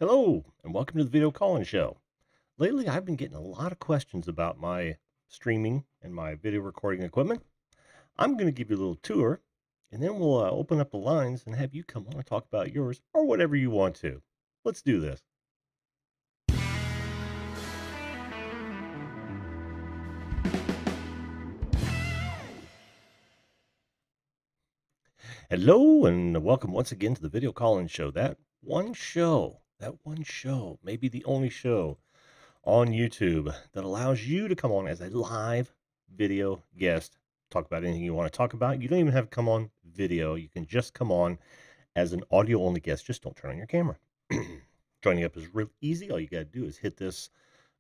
Hello, and welcome to the Video Calling Show. Lately, I've been getting a lot of questions about my streaming and my video recording equipment. I'm going to give you a little tour, and then we'll open up the lines and have you come on and talk about yours or whatever you want to. Let's do this. Hello, and welcome once again to the Video Calling Show. That one show, maybe the only show on YouTube that allows you to come on as a live video guest, talk about anything you want to talk about. You don't even have to come on video. You can just come on as an audio only guest. Just don't turn on your camera. Joining up is real easy. All you got to do is hit this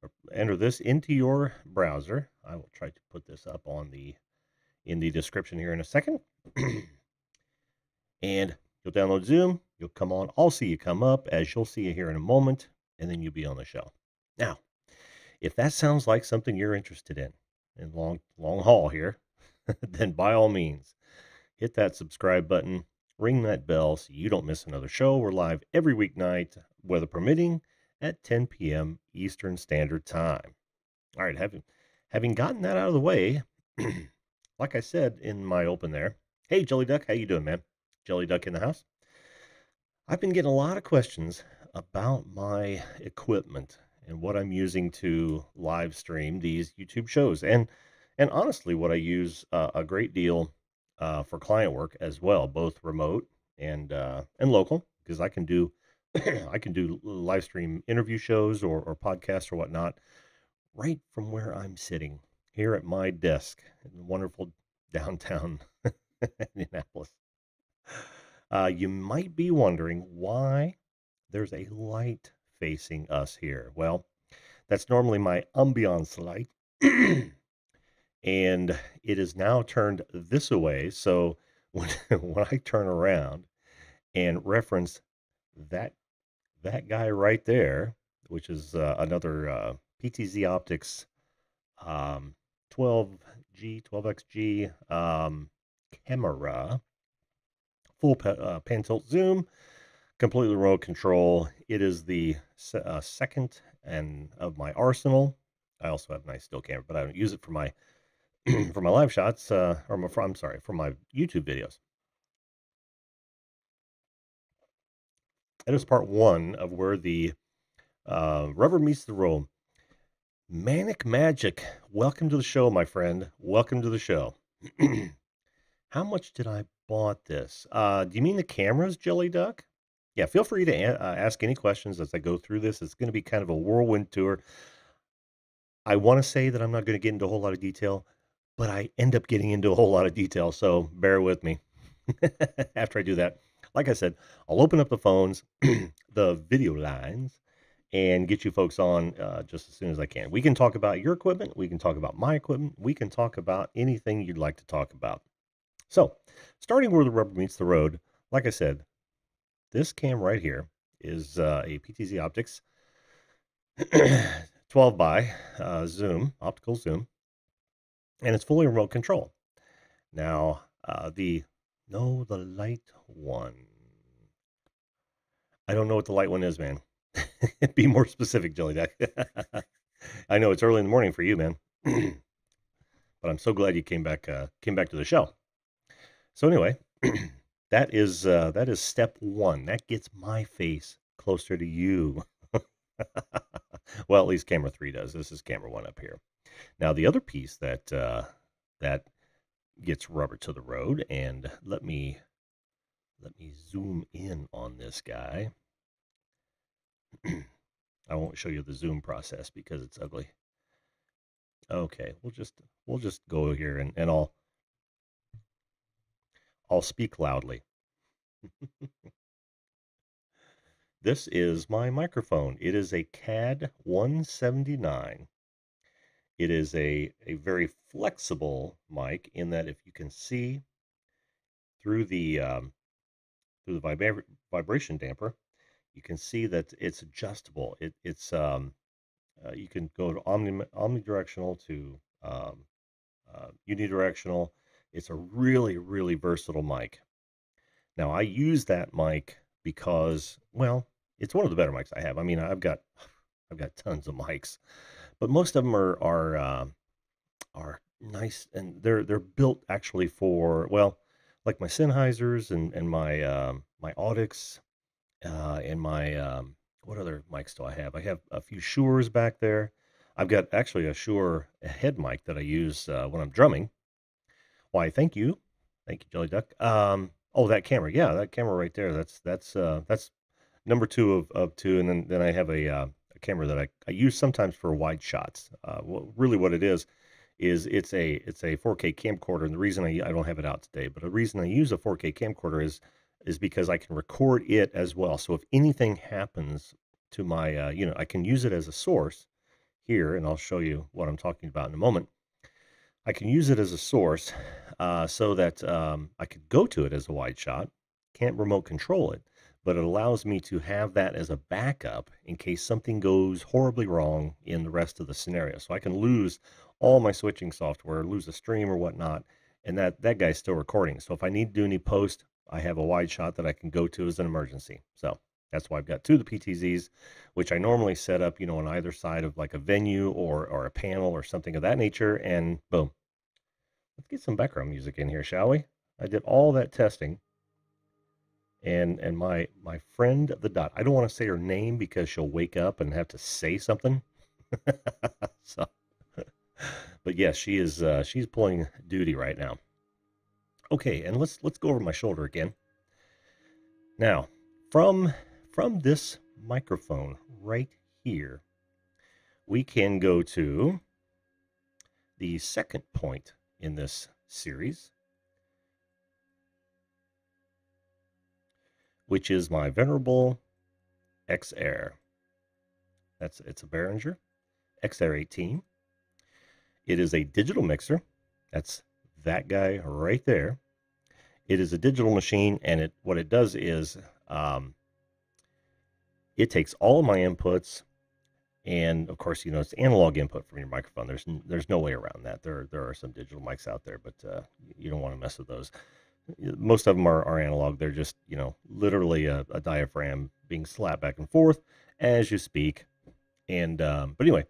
or enter this into your browser. I will try to put this up on the in the description here in a second. And you'll download Zoom. You'll come on. I'll see you come up as you'll see you here in a moment, and then you'll be on the show. Now, if that sounds like something you're interested in long haul here, then by all means, hit that subscribe button, ring that bell so you don't miss another show. We're live every weeknight, weather permitting, at 10 p.m. Eastern Standard Time. All right, having gotten that out of the way, like I said in my open there, hey Jelly Duck, how you doing, man? Jelly Duck in the house. I've been getting a lot of questions about my equipment and what I'm using to live stream these YouTube shows, and honestly, what I use a great deal for client work as well, both remote and local, because I can do I can do live stream interview shows or podcasts or whatnot right from where I'm sitting here at my desk in wonderful downtown Indianapolis. You might be wondering why there's a light facing us here. Well, that's normally my ambiance light. And it is now turned this way. So when when I turn around and reference that that guy right there, which is another PTZ Optics 12G 12XG camera, full pan tilt zoom, completely remote control. It is the second and of my arsenal. I also have a nice still camera, but I don't use it for my for my live shots, I'm sorry, for my YouTube videos. That is part one of where the rubber meets the road. Manic Magic, welcome to the show, my friend. Welcome to the show. How much did I bought this? Do you mean the cameras, Jelly Duck? Yeah, feel free to ask any questions as I go through this. It's going to be kind of a whirlwind tour. I want to say that I'm not going to get into a whole lot of detail, but I end up getting into a whole lot of detail, so bear with me. After I do that, like I said, I'll open up the phones, the video lines, and get you folks on just as soon as I can. We can talk about your equipment. We can talk about my equipment. We can talk about anything you'd like to talk about. So, starting where the rubber meets the road, like I said, this cam right here is a PTZ Optics 12 by zoom, optical zoom, and it's fully remote control. Now, the light one. I don't know what the light one is, man. Be more specific, Jelly Duck. I know it's early in the morning for you, man. But I'm so glad you came back to the show. So anyway, that is step one. That gets my face closer to you. Well, at least camera 3 does. This is camera 1 up here. Now, the other piece that gets rubber to the road, and let me zoom in on this guy. I won't show you the zoom process because it's ugly. Okay, we'll just go here and I'll speak loudly. This is my microphone. It is a CAD 179. It is a very flexible mic in that if you can see through the vibration damper, you can see that it's adjustable. It's you can go to omnidirectional to unidirectional. It's a really versatile mic. Now I use that mic because, well, It's one of the better mics I have. I mean, I've got tons of mics, but most of them are nice, and they're built actually for, well, like my Sennheisers and my Audix, and my, what other mics do I have? I have a few Shure back there. I've got actually a Shure head mic that I use, when I'm drumming. Why, thank you. Thank you, Jelly Duck. Oh, that camera. Yeah, that camera right there. That's number 2 of 2, and then I have a camera that I use sometimes for wide shots. Really what it is it's a 4K camcorder, and the reason I don't have it out today, but the reason I use a 4K camcorder is because I can record it as well. So if anything happens to my, I can use it as a source here, and I'll show you what I'm talking about in a moment. I can use it as a source, so that, I could go to it as a wide shot. Can't remote control it, but it allows me to have that as a backup in case something goes horribly wrong in the rest of the scenario. So I can lose all my switching software, lose a stream or whatnot, and that guy's still recording. So if I need to do any post, I have a wide shot that I can go to as an emergency. So that's why I've got 2 of the PTZs, which I normally set up, on either side of like a venue or a panel or something of that nature, and boom. Let's get some background music in here, shall we? I did all that testing, and my friend the Dot. I don't want to say her name because she'll wake up and have to say something. So, but yes, she's pulling duty right now. Okay, and let's go over my shoulder again. Now, from this microphone right here, we can go to the second point in this series, which is my venerable X-Air. It's a Behringer X-Air 18. It is a digital mixer. That's that guy right there. It is a digital machine, and what it does is, it takes all of my inputs, and of course, it's analog input from your microphone. There's no way around that. There are some digital mics out there, but you don't want to mess with those. Most of them are analog. They're just, literally a diaphragm being slapped back and forth as you speak. And but anyway,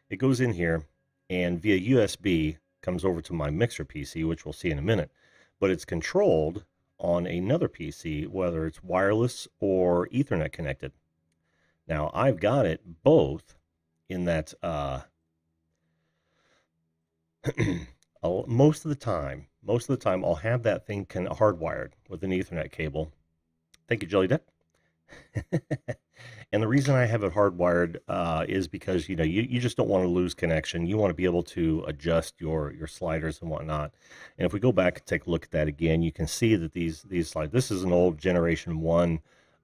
it goes in here, and via USB comes over to my mixer PC, which we'll see in a minute. But it's controlled on another PC, whether it's wireless or Ethernet connected. Now I've got it both in that, most of the time I'll have that thing hardwired with an Ethernet cable. Thank you, Jelly Duck. And the reason I have it hardwired, is because you just don't want to lose connection. You want to be able to adjust your sliders and whatnot. And if we go back and take a look at that again, you can see that these sliders. This is an old Generation 1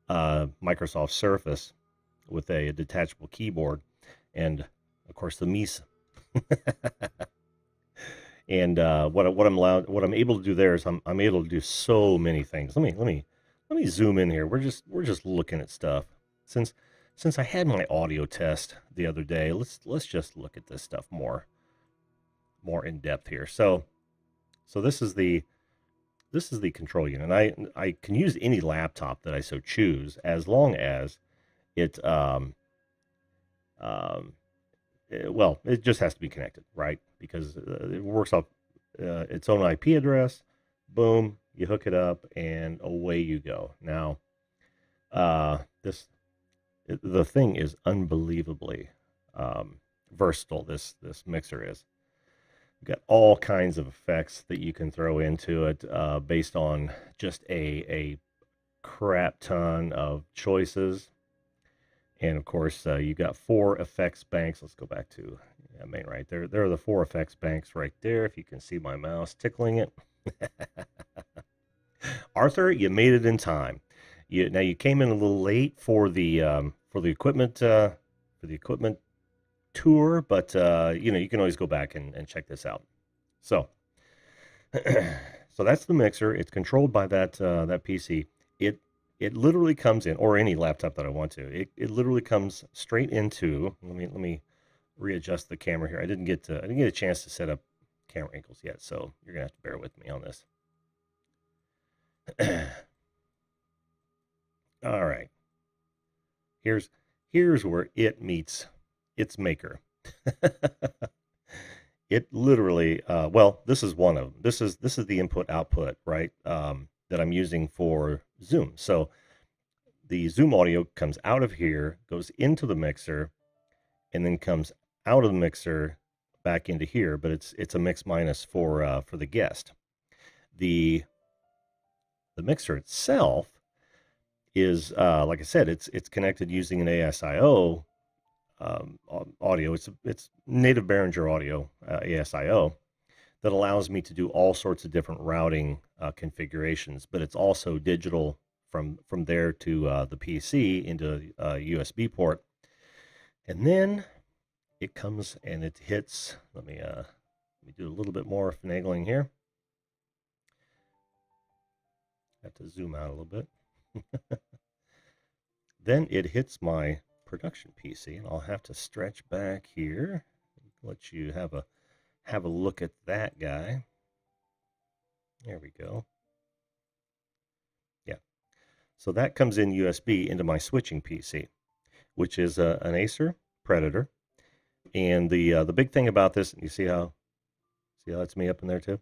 Microsoft Surface with a detachable keyboard, and of course the Mies. And what I'm able to do there is I'm able to do so many things. Let me zoom in here. We're just looking at stuff. Since I had my audio test the other day, let's just look at this stuff more in depth here. So this is the control unit. And I can use any laptop that I so choose, as long as it well, it just has to be connected, right? Because it works off its own IP address. Boom, you hook it up, and away you go. Now, the thing is unbelievably versatile. This mixer is. You've got all kinds of effects that you can throw into it, based on just a crap ton of choices. And of course, you've got 4 effects banks. Let's go back to main right there. There are the 4 effects banks right there. If you can see my mouse tickling it. Arthur, you made it in time. Now you came in a little late for the equipment tour, but you can always go back and check this out. So so that's the mixer. It's controlled by that PC. It literally comes in, or any laptop that I want to. It literally comes straight into. Let me readjust the camera here. I didn't get a chance to set up camera angles yet, so you're gonna have to bear with me on this. All right, Here's where it meets its maker. It literally, well, this is one of them. This is the input output, right? That I'm using for Zoom. So the Zoom audio comes out of here, goes into the mixer, and then comes out of the mixer back into here. But it's a mix minus for the guest. The mixer itself is, like I said, it's connected using an ASIO audio. It's native Behringer audio, ASIO, that allows me to do all sorts of different routing configurations. But it's also digital from there to the PC into a USB port, and then it comes and it hits. Let me do a little bit more finagling here. Have to zoom out a little bit. Then it hits my production PC, and I'll have to stretch back here, let you have a look at that guy. There we go. Yeah. So that comes in USB into my switching PC, which is an Acer Predator. And the big thing about this, you see how that's me up in there too?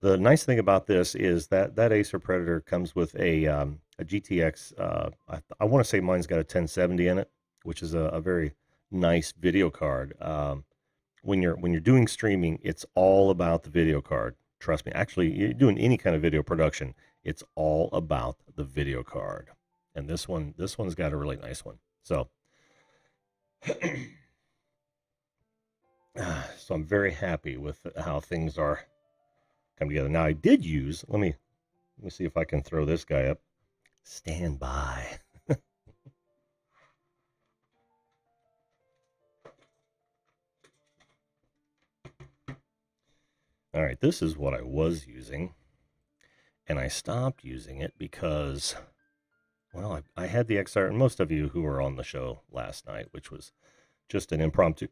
The nice thing about this is that Acer Predator comes with a GTX. I want to say mine's got a 1070 in it, which is a very nice video card. When you're doing streaming, it's all about the video card. Trust me. Actually, you're doing any kind of video production, it's all about the video card. And this one's got a really nice one. So, so I'm very happy with how things are come together. Now I did use. Let me see if I can throw this guy up. Stand by. All right, this is what I was using, and I stopped using it because, well, I had the XR, and most of you who were on the show last night, which was just an impromptu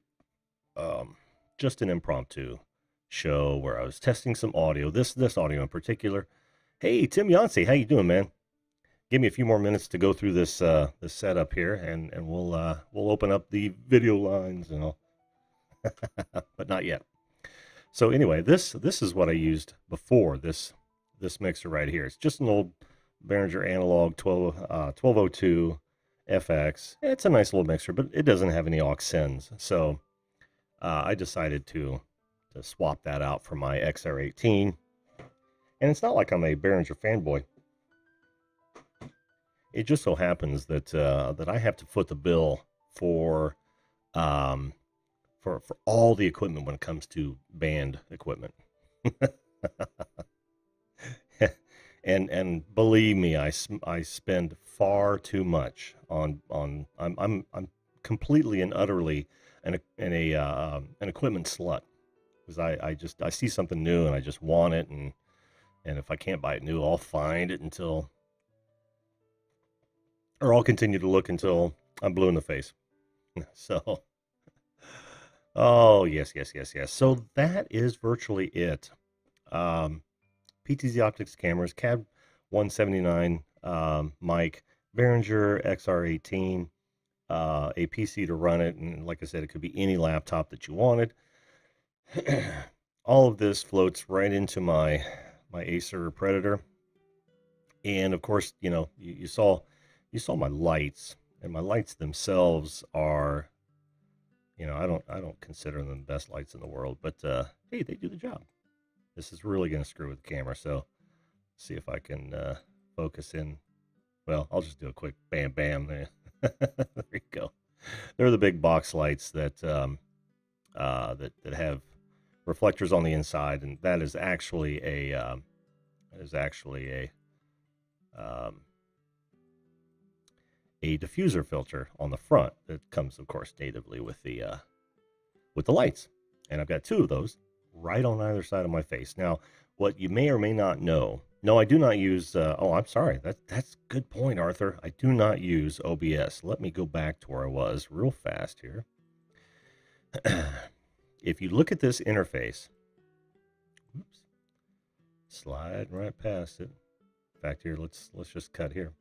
show where I was testing some audio, this audio in particular. Hey, Tim Yancey, how you doing, man? Give me a few more minutes to go through this this setup here, and we'll open up the video lines and all, but not yet. So anyway, this is what I used before this mixer right here. It's just an old Behringer analog 1202 FX. It's a nice little mixer, but it doesn't have any aux sends. So I decided to swap that out for my XR18. And it's not like I'm a Behringer fanboy. It just so happens that that I have to foot the bill for all the equipment when it comes to band equipment. and believe me, I spend far too much on I'm completely and utterly an equipment slut, because I see something new and I just want it, and if I can't buy it new, I'll find it or I'll continue to look until I'm blue in the face. So, oh, yes. So that is virtually it. PTZ Optics cameras, CAD 179 mic, Behringer XR18, a PC to run it, and like I said, it could be any laptop that you wanted. All of this floats right into my Acer Predator, and of course, you saw my lights, and my lights themselves are, I don't consider them the best lights in the world, but hey, they do the job. This is really going to screw with the camera, so see if I can focus in. Well, I'll just do a quick bam bam there. There you go. They're the big box lights that that have reflectors on the inside, and that is actually a diffuser filter on the front that comes, of course, natively with the lights. And I've got two of those right on either side of my face. Now, what you may or may not know, no, I do not use, oh, I'm sorry, that's a good point, Arthur. I do not use OBS. Let me go back to where I was real fast here. If you look at this interface, oops, slide right past it. In fact, here, let's just cut here.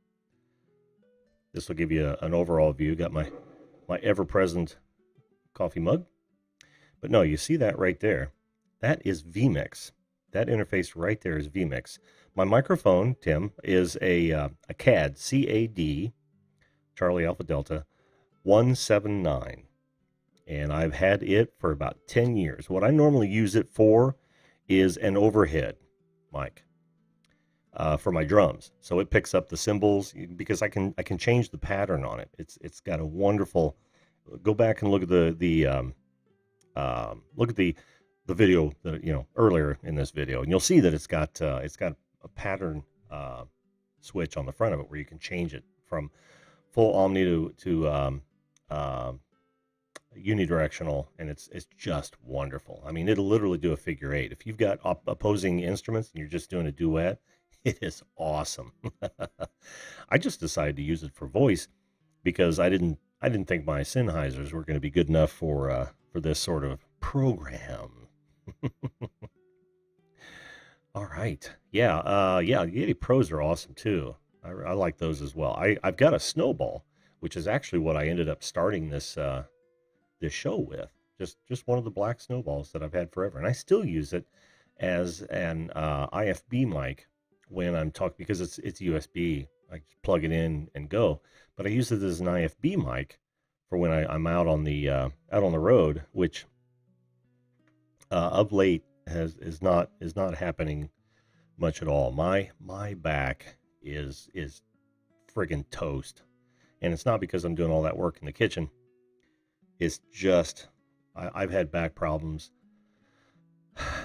This will give you an overall view. Got my ever-present coffee mug. But no, you see that right there. That is vMix. That interface right there is vMix. My microphone, Tim, is a CAD, C-A-D, Charlie Alpha Delta, 179. And I've had it for about 10 years. What I normally use it for is an overhead mic for my drums. So it picks up the cymbals because I can change the pattern on it. It's got a wonderful. Go back and look at the video that earlier in this video, and you'll see that it's got a pattern switch on the front of it where you can change it from full omni to unidirectional, and it's just wonderful. I mean, it'll literally do a figure eight. If you've got opposing instruments and you're just doing a duet, it is awesome. I just decided to use it for voice because I didn't think my Sennheisers were going to be good enough for this sort of program. All right. Yeah. Yeah. The Yeti Pros are awesome too. I like those as well. I've got a Snowball, which is actually what I ended up starting this show with. Just one of the black Snowballs that I've had forever, and I still use it as an IFB mic when I'm talking because it's USB. I just plug it in and go. But I use it as an IFB mic for when I'm out on the road, which of late is not happening much at all. My back is friggin' toast, and it's not because I'm doing all that work in the kitchen. It's just I've had back problems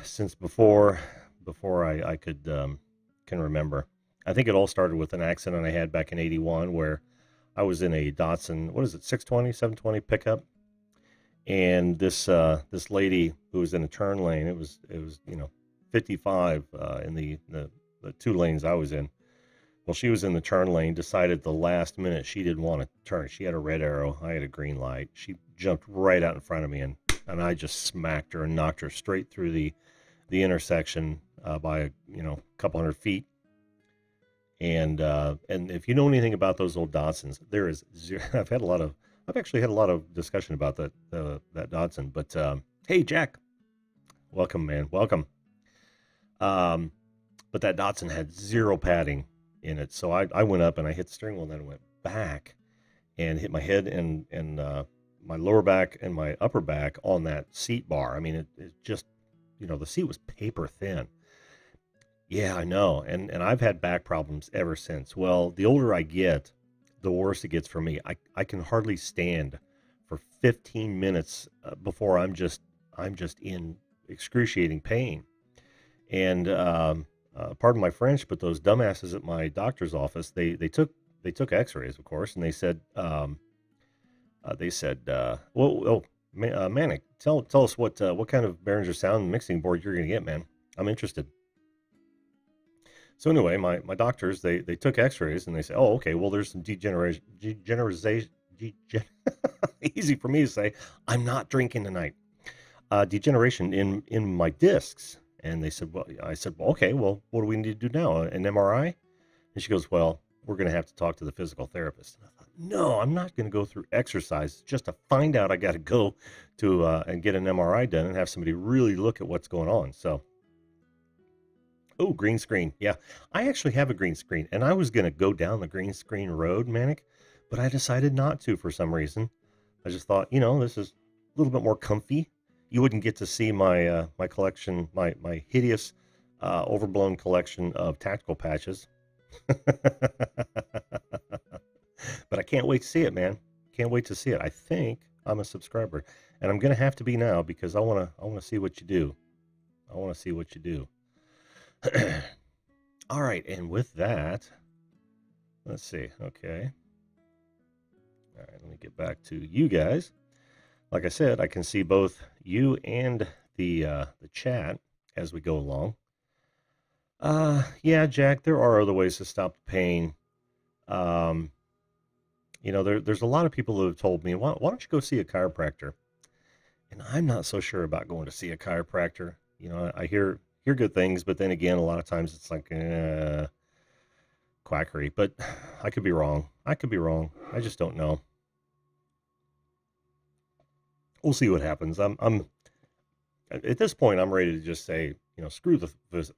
since before I could can remember. I think it all started with an accident I had back in '81 where I was in a Datsun, what is it, 620, 720 pickup, and this lady who was in a turn lane, it was 55 in the two lanes I was in. Well, she was in the turn lane, decided the last minute she didn't want to turn. She had a red arrow, I had a green light. She jumped right out in front of me, and I just smacked her and knocked her straight through the intersection by a couple hundred feet. And if you know anything about those old Datsuns, there is zero. I've actually had a lot of discussion about that Datsun. But hey, Jack, welcome, man, welcome. But that Datsun had zero padding in it, so I went up and I hit the steering wheel, and then I went back and hit my head and my lower back and my upper back on that seat bar. I mean, it just the seat was paper thin. Yeah, I know. And I've had back problems ever since. Well, the older I get, the worse it gets for me. I can hardly stand for 15 minutes before I'm just in excruciating pain. And pardon my French, but those dumbasses at my doctor's office, they took X-rays, of course, and they said Manic, tell us what kind of Behringer sound mixing board you're gonna get, man. I'm interested. So anyway, my doctors, they took X-rays and they say, oh, okay, well, there's some degeneration, easy for me to say, I'm not drinking tonight, degeneration in my discs. And they said, well, I said, well, okay, well, what do we need to do now? An MRI? And she goes, well, we're going to have to talk to the physical therapist. And I thought, no, I'm not going to go through exercise just to find out I got to go to and get an MRI done and have somebody really look at what's going on. So, oh, green screen. Yeah, I actually have a green screen, and I was going to go down the green screen road, Manic, but I decided not to for some reason. I just thought, this is a little bit more comfy. You wouldn't get to see my my collection, my hideous, overblown collection of tactical patches. But I can't wait to see it, man. Can't wait to see it. I think I'm a subscriber, and I'm gonna have to be now because I wanna see what you do. I wanna see what you do. All right, and with that, let's see. Okay. All right, let me get back to you guys. Like I said, I can see both you and the chat as we go along. Yeah, Jack, there are other ways to stop the pain. There's a lot of people who have told me, why don't you go see a chiropractor? And I'm not so sure about going to see a chiropractor. I hear good things, but then again, a lot of times it's like, quackery, but I could be wrong. I could be wrong. I just don't know. We'll see what happens. I'm at this point, I'm ready to just say, screw the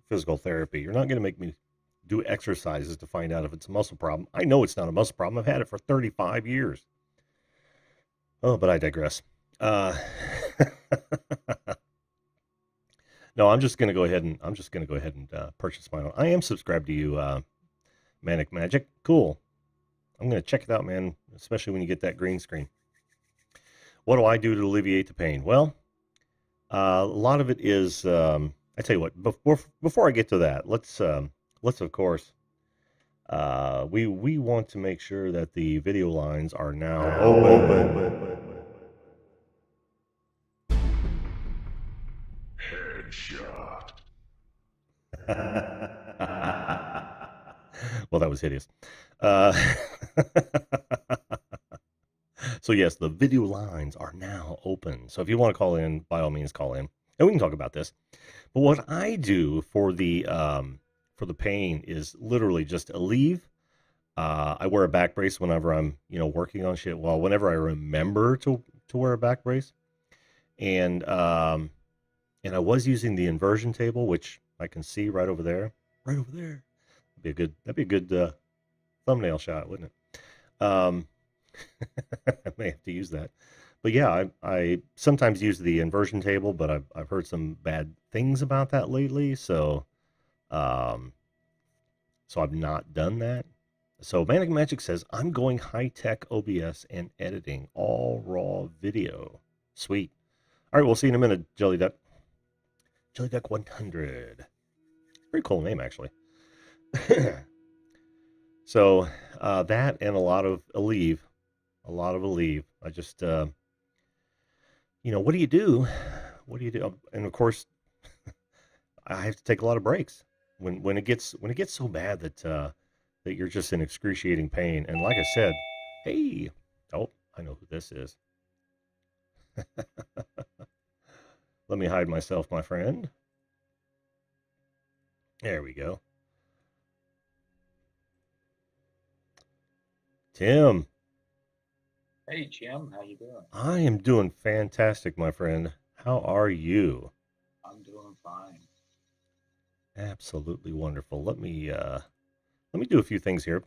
physical therapy. You're not going to make me do exercises to find out if it's a muscle problem. I know it's not a muscle problem. I've had it for 35 years. Oh, but I digress. No, I'm just going to go ahead and purchase my own. I am subscribed to you, Manic Magic. Cool. I'm going to check it out, man, especially when you get that green screen. What do I do to alleviate the pain? Well, a lot of it is, I tell you what, before I get to that, let's of course, we want to make sure that the video lines are now open. Headshot. Well, that was hideous. So yes, the video lines are now open. So if you want to call in, by all means, call in, and we can talk about this. But what I do for the pain is literally just Aleve. I wear a back brace whenever I'm working on shit. Well, whenever I remember to wear a back brace, and I was using the inversion table, which I can see right over there. Right over there. That'd be a good thumbnail shot, wouldn't it? I may have to use that. But yeah, I sometimes use the inversion table, but I've heard some bad things about that lately, so I've not done that. So Manic Magic says, I'm going high-tech OBS and editing all raw video. Sweet. All right, we'll see you in a minute, Jelly Duck. Jelly Duck 100. Pretty cool name, actually. So that and a lot of Aleve. I just, what do you do? What do you do? And of course, I have to take a lot of breaks when it gets so bad that you're just in excruciating pain. And like I said, hey, oh, I know who this is. Let me hide myself, my friend. There we go. Tim. Hey, Jim, how you doing? I am doing fantastic, my friend. How are you? I'm doing fine. Absolutely wonderful. Let me do a few things here.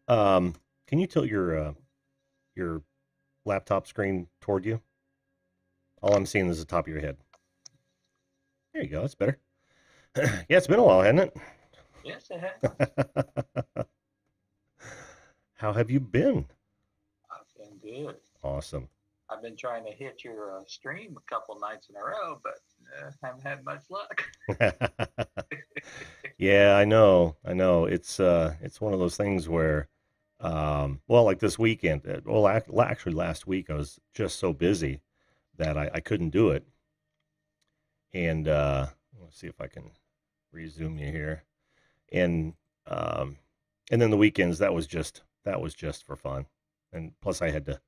Can you tilt your laptop screen toward you? All I'm seeing is the top of your head. There you go. That's better. Yeah, it's been a while, hasn't it? Yes, it has. How have you been? I've been good. Awesome. I've been trying to hit your stream a couple nights in a row, but haven't had much luck. Yeah, I know. It's one of those things where, like this weekend, actually last week I was just so busy that I couldn't do it. And let's see if I can resume you here. And then the weekends that was just for fun. And plus I had to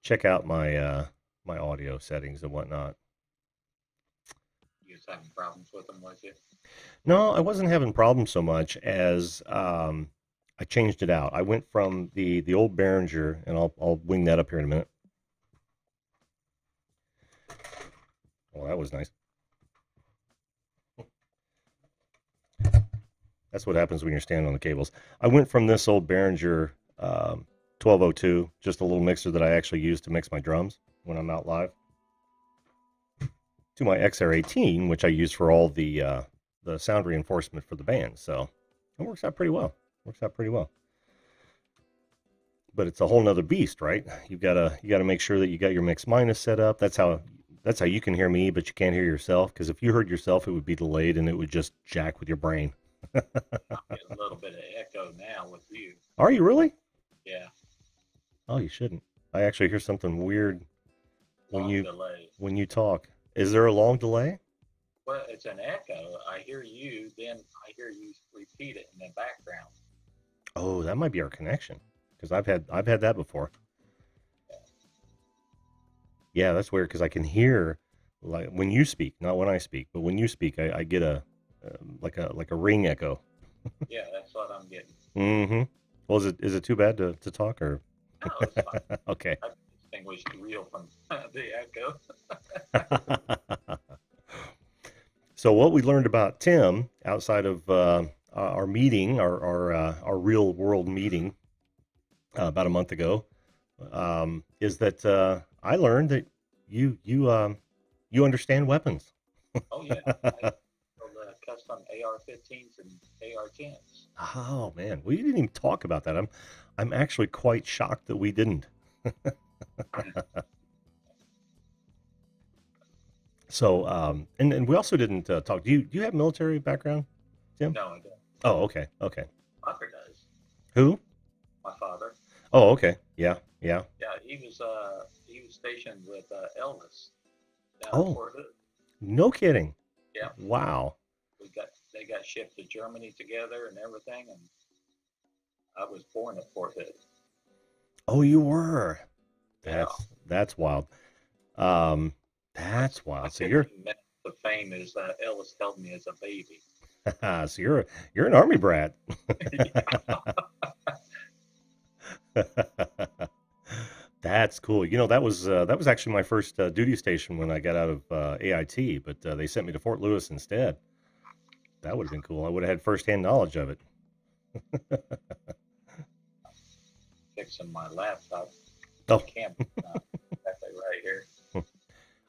check out my my audio settings and whatnot. You was having problems with them, was you? No, I wasn't having problems so much as I changed it out. I went from the old Behringer, and I'll wing that up here in a minute. Oh, that was nice. That's what happens when you're standing on the cables. I went from this old Behringer 1202, just a little mixer that I actually use to mix my drums when I'm out live, to my XR18, which I use for all the sound reinforcement for the band. So it works out pretty well. But it's a whole nother beast, right? You gotta make sure that you got your mix minus set up. That's how you can hear me, but you can't hear yourself. Because if you heard yourself, it would be delayed and it would just jack with your brain. I'm getting a little bit of echo now with you. Are you really? Yeah. Oh, you shouldn't. I actually hear something weird when you talk. Is there a long delay? Well, it's an echo. I hear you, then I hear you repeat it in the background. Oh, that might be our connection, because I've had that before. Yeah, that's weird, because I can hear, like, when you speak, not when I speak, but when you speak, I get a like a ring echo. Yeah, that's what I'm getting. Mm-hmm. Well, is it too bad to talk or? No, it's fine. Okay. I can distinguish the real from the echo. So what we learned about Tim outside of our meeting, our real world meeting about a month ago, is that I learned that you understand weapons. Oh yeah, I build custom AR-15s and AR-10s. Oh man, we didn't even talk about that. I'm actually quite shocked that we didn't. So and we also didn't talk. Do you have military background, Tim? No, I don't. Oh, okay, okay. Father does. Who? My father. Oh, okay. Yeah, yeah. Yeah, he was stationed with Elvis down in Oh, Fort Hood. no kidding. Yeah, Wow. they got shipped to Germany together and everything, and I was born at Fort Hood. Oh, you were. Yeah, That's wild. Um, that's my wild. So you're 15 minutes of fame is Elvis held me as a baby. so you're an army brat. That's cool. That was actually my first duty station when I got out of AIT, but they sent me to Fort Lewis instead. That would have been cool. I would have had firsthand knowledge of it. Fixing my laptop. Oh, Camera exactly right here.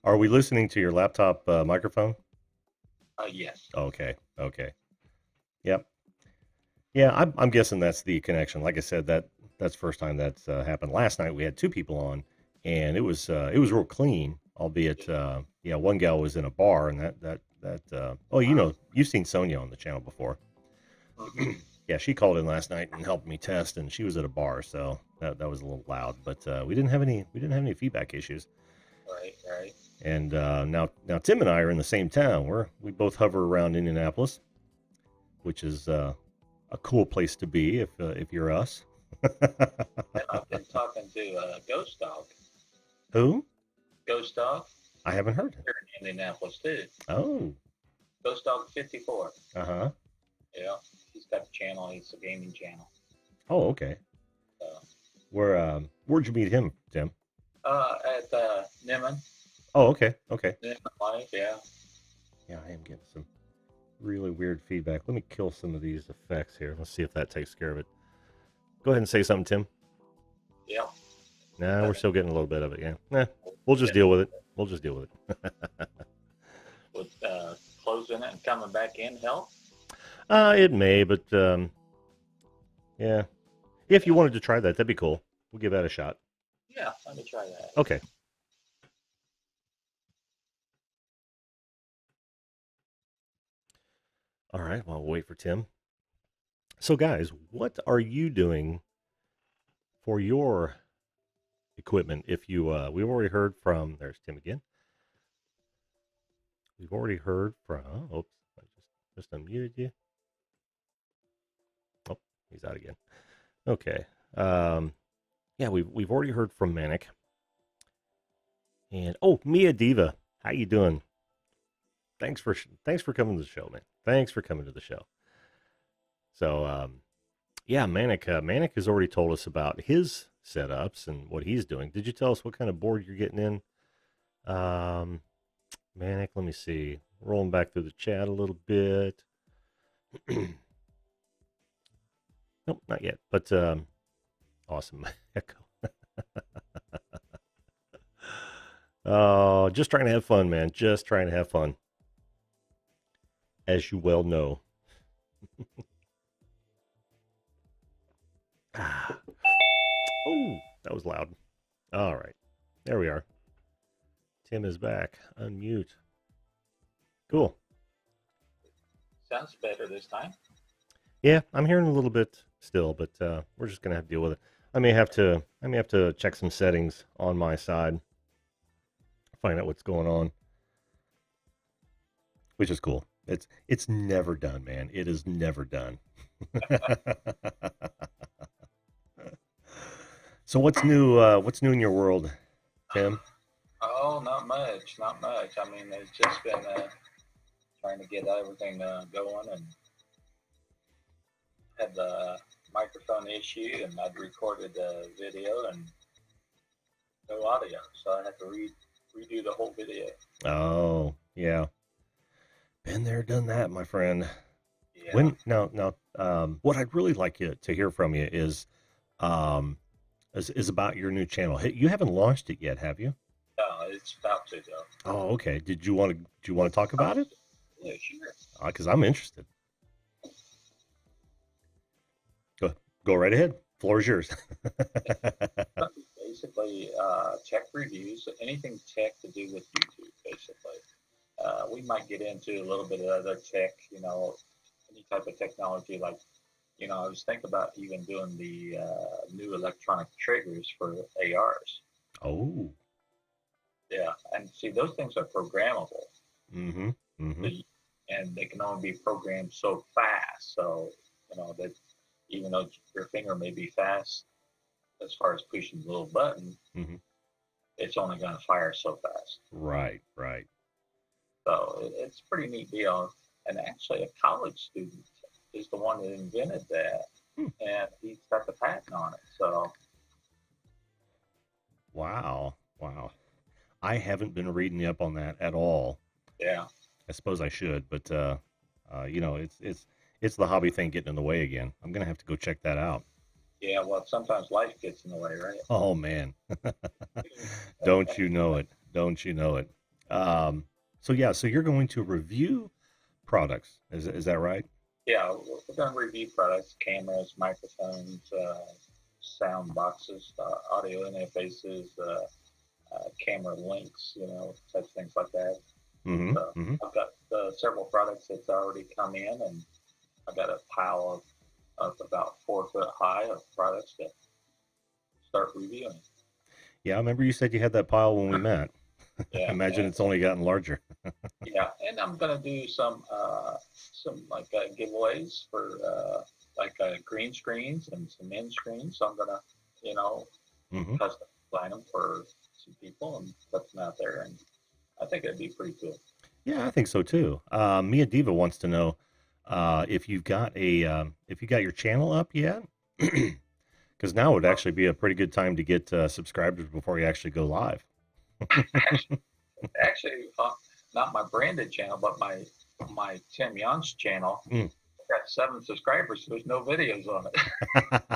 are we listening to your laptop microphone? Yes. Okay, okay, yep, yeah. I'm guessing that's the connection. Like I said, that's the first time that's happened. Last night we had two people on, and it was real clean, albeit yeah, one gal was in a bar, and that oh, you've seen Sonia on the channel before. Mm-hmm. Yeah, she called in last night and helped me test, and she was at a bar, so that was a little loud, but we didn't have any feedback issues. Right, right. And now Tim and I are in the same town. We both hover around Indianapolis, which is a cool place to be if you're us. And I've been talking to Ghost Dog. Who? Ghost Dog I haven't heard. here in Indianapolis too. Oh, Ghost Dog 54. uh-huh. Yeah, he's got a channel. It's a gaming channel. Oh, okay. So, Where'd you meet him, Tim? at Nimmin, Oh, okay, okay. Nimmin Life. Yeah. Yeah, I am getting some really weird feedback. Let me kill some of these effects here. Let's see if that takes care of it. Go ahead and say something, Tim. Yeah. Nah, we're still getting a little bit of it. Yeah. Nah, we'll just deal with it. We'll just deal with it. With closing it and coming back in help. It may, but yeah. If you wanted to try that, that'd be cool. We'll give that a shot. Yeah, let me try that. Okay. All right. Well, we'll wait for Tim. So, guys, what are you doing for your equipment? If you, we've already heard from. There's Tim again. We've already heard from. Oh, oops, I just unmuted you. Oh, he's out again. Okay. Yeah, we've already heard from Manic. And oh, Mia Diva, how you doing? Thanks for coming to the show, man. Thanks for coming to the show. So, yeah, Manic has already told us about his setups and what he's doing. Did you tell us what kind of board you're getting in? Manic, let me see. Rolling back through the chat a little bit. Nope, not yet. But awesome. Echo. Oh, just trying to have fun, man. Just trying to have fun. As you well know. Ah. Oh, that was loud. All right. There we are. Tim is back. Unmute. Cool. Sounds better this time. Yeah, I'm hearing a little bit still, but we're just gonna have to deal with it. I may have to check some settings on my side, find out what's going on, which is cool. It's never done, man. It is never done. So what's new? What's new in your world, Tim? Oh, not much, not much. I mean, it's just been trying to get everything going and had the microphone issue, and I'd recorded the video and no audio, so I had to redo the whole video. Oh, yeah. Been there, done that, my friend. Yeah, When now, what I'd really like you to hear from you um, is about your new channel. Hey, you haven't launched it yet, have you? no, it's about to go. Oh, okay. Do you want to talk about it? Yeah, sure. Because I'm interested. Go go right ahead. Floor is yours. Basically, tech reviews, anything tech to do with YouTube, basically. We might get into a little bit of other tech, any type of technology. Like, I was thinking about even doing the new electronic triggers for ARs. Oh. Yeah, and see, those things are programmable, Mm-hmm. Mm-hmm. and they can only be programmed so fast. So, that even though your finger may be fast as far as pushing the little button, Mm-hmm. it's only going to fire so fast. Right. Right. So it's a pretty neat deal. And actually, a college student is the one that invented that, Hmm. and he's got the patent on it. So Wow. Wow. I haven't been reading up on that at all. yeah, I suppose I should, but it's the hobby thing getting in the way again. I'm gonna have to go check that out. yeah. Well, sometimes life gets in the way, right? Oh man, don't you know it? Don't you know it? Um, so yeah, so you're going to review products, is that right? Yeah, we're going to review products, cameras, microphones, sound boxes, audio interfaces, camera links, such things like that. Mm-hmm. So Mm-hmm. I've got several products that's already come in, and I've got a pile of about 4 foot high of products to start reviewing. Yeah, I remember you said you had that pile when we met. Yeah, Imagine it's only gotten larger. yeah, and I'm gonna do some like giveaways for like green screens and some end screens. So I'm gonna you know Mm-hmm. custom design them for some people and put them out there, and I think it'd be pretty cool. Yeah, I think so too. Mia Diva wants to know if you got your channel up yet, because now would Well, actually be a pretty good time to get subscribers before you actually go live. actually, not my branded channel, but my Tim Young's channel. Mm. Got 7 subscribers. So there's no videos on it.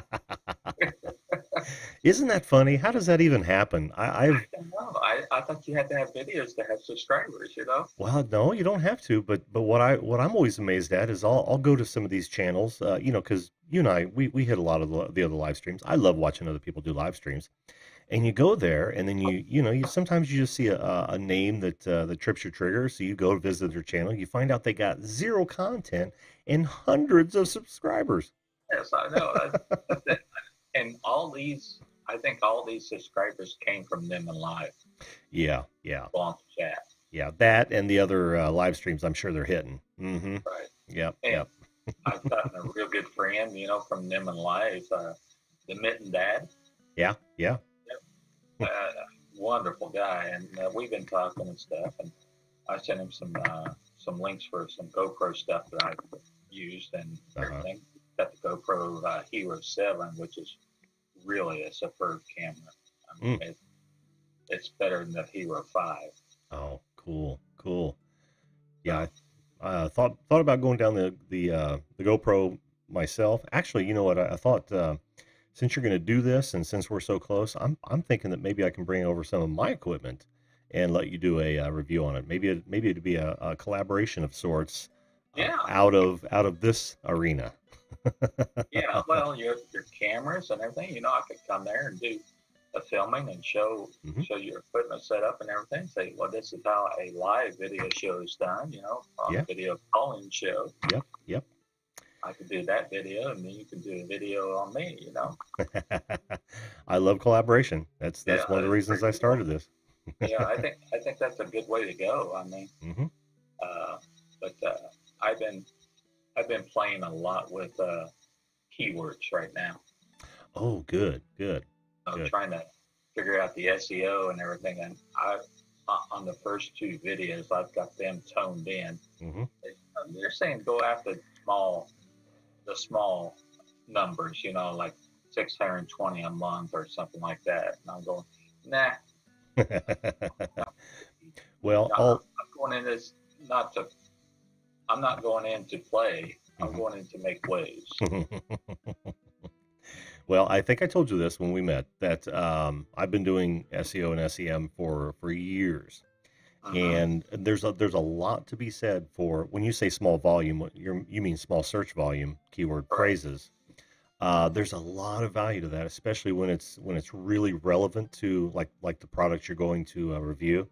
Isn't that funny? How does that even happen? I've I don't know. I thought you had to have videos to have subscribers. Well, no, you don't have to, but what I'm always amazed at is I'll go to some of these channels, because you and I we hit a lot of the other live streams. I love watching other people do live streams, and you go there, and then you sometimes you just see a name that trips your trigger, so you go visit their channel, you find out they got zero content and hundreds of subscribers. Yes, I know. And I think all these subscribers came from them in live Yeah, yeah, on the chat. yeah. That and the other live streams, I'm sure they're hitting. Mm-hmm. Right. Yep, And yep. I've gotten a real good friend, from them in live, the Mitten Dad. Yeah, yeah. Uh, Wonderful guy, and we've been talking and stuff. And I sent him some links for some GoPro stuff that I've used and Uh-huh. everything. Got the GoPro Hero 7, which is really a superb camera. I mean, Mm. it's better than the Hero 5. Oh, cool, cool. So, Yeah, I thought about going down the GoPro myself. Actually, you know what? I thought since you're going to do this, and since we're so close, I'm thinking that maybe I can bring over some of my equipment and let you do a review on it. Maybe it'd be a collaboration of sorts yeah, out of this arena. yeah. Well, your cameras and everything. I could come there and do the filming and show Hmm. show your equipment set up and everything. Say, well, this is how a live video show is done. On a Yeah. video calling show. Yep. Yep. I could do that video, and then you can do a video on me. I love collaboration. That's Yeah, one of the it's reasons pretty I cool. started this. Yeah, I think that's a good way to go. I mean, Hmm. uh, but I've been playing a lot with keywords right now. Oh, good, good, good. Trying to figure out the SEO and everything. And on the first 2 videos, I've got them toned in. Hmm. They're saying go after the small numbers, like 620 a month or something like that. And I'm going, nah, Well, I'm going in this not to, I'm not going in to play. I'm Mhm. going in to make waves. Well, I think I told you this when we met that I've been doing SEO and SEM for years, Hmm. and there's a lot to be said for when you say small volume. You mean small search volume keyword Right. phrases. There's a lot of value to that, especially when it's really relevant to like the products you're going to review,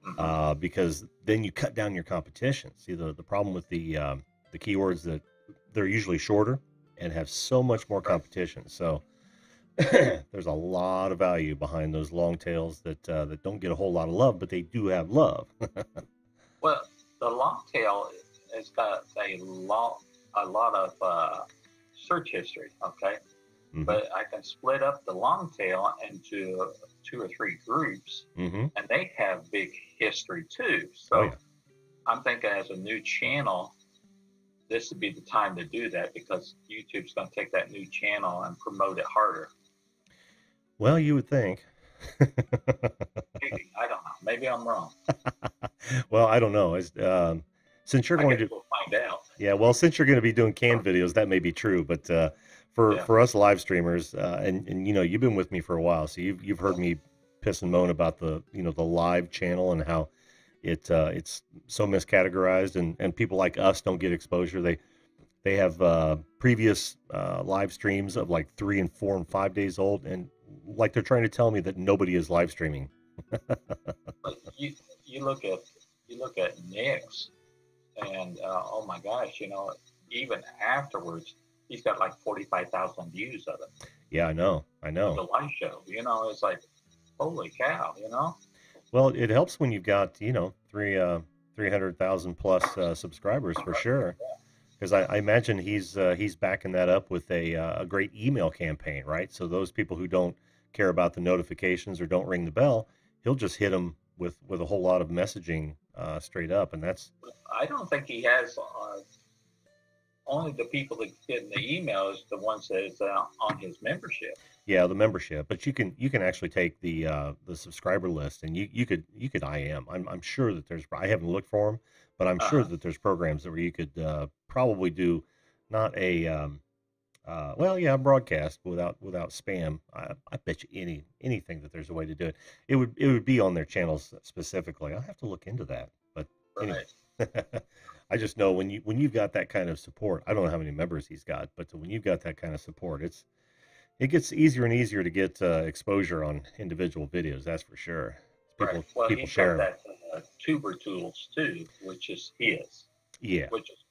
Hmm. because then you cut down your competition. See, the problem with the keywords that they're usually shorter and have so much more Right. competition. So there's a lot of value behind those long tails that don't get a whole lot of love, but they do have love. Well, the long tail has got a lot of search history. Okay. Hmm. But I can split up the long tail into two or three groups, Hmm. and they have big history too. Oh So yeah. I'm thinking as a new channel, this would be the time to do that because YouTube's going to take that new channel and promote it harder. Well, you would think. Maybe. I don't know. Maybe I'm wrong. Well, I don't know. Since you're I going guess to, we'll find out. yeah, well, since you're going to be doing canned videos, that may be true. But for Yeah. for us live streamers, and you've been with me for a while, so you've heard me piss and moan about the live channel and how it's so miscategorized, and people like us don't get exposure. They have previous live streams of like 3 and 4 and 5 days old, and like they're trying to tell me that nobody is live streaming. But you look at Nick's, and oh my gosh, even afterwards, he's got like 45,000 views of it. Yeah, I know, I Of know. the live show. It's like, holy cow. Well, it helps when you've got 300,000 plus subscribers for sure. Because I imagine he's backing that up with a great email campaign, right? So those people who don't care about the notifications or don't ring the bell, he'll just hit them with a whole lot of messaging straight up, and that's I don't think he has only the people that get in the email is the ones that is on his membership. yeah, the membership. But you can actually take the subscriber list, and you could IM. I'm sure that I haven't looked for them, but I'm sure Uh-huh. that there's programs that where you could probably do not a well, yeah, broadcast without spam. I bet you anything that there's a way to do it. It would be on their channels specifically. I'll have to look into that. But anyway, Right. I just know when you've got that kind of support. I don't know how many members he's got, but when you've got that kind of support, it gets easier and easier to get exposure on individual videos. That's for sure. Right. People Well, people he's got share them. that tuber tools too, which is his, Yeah. which is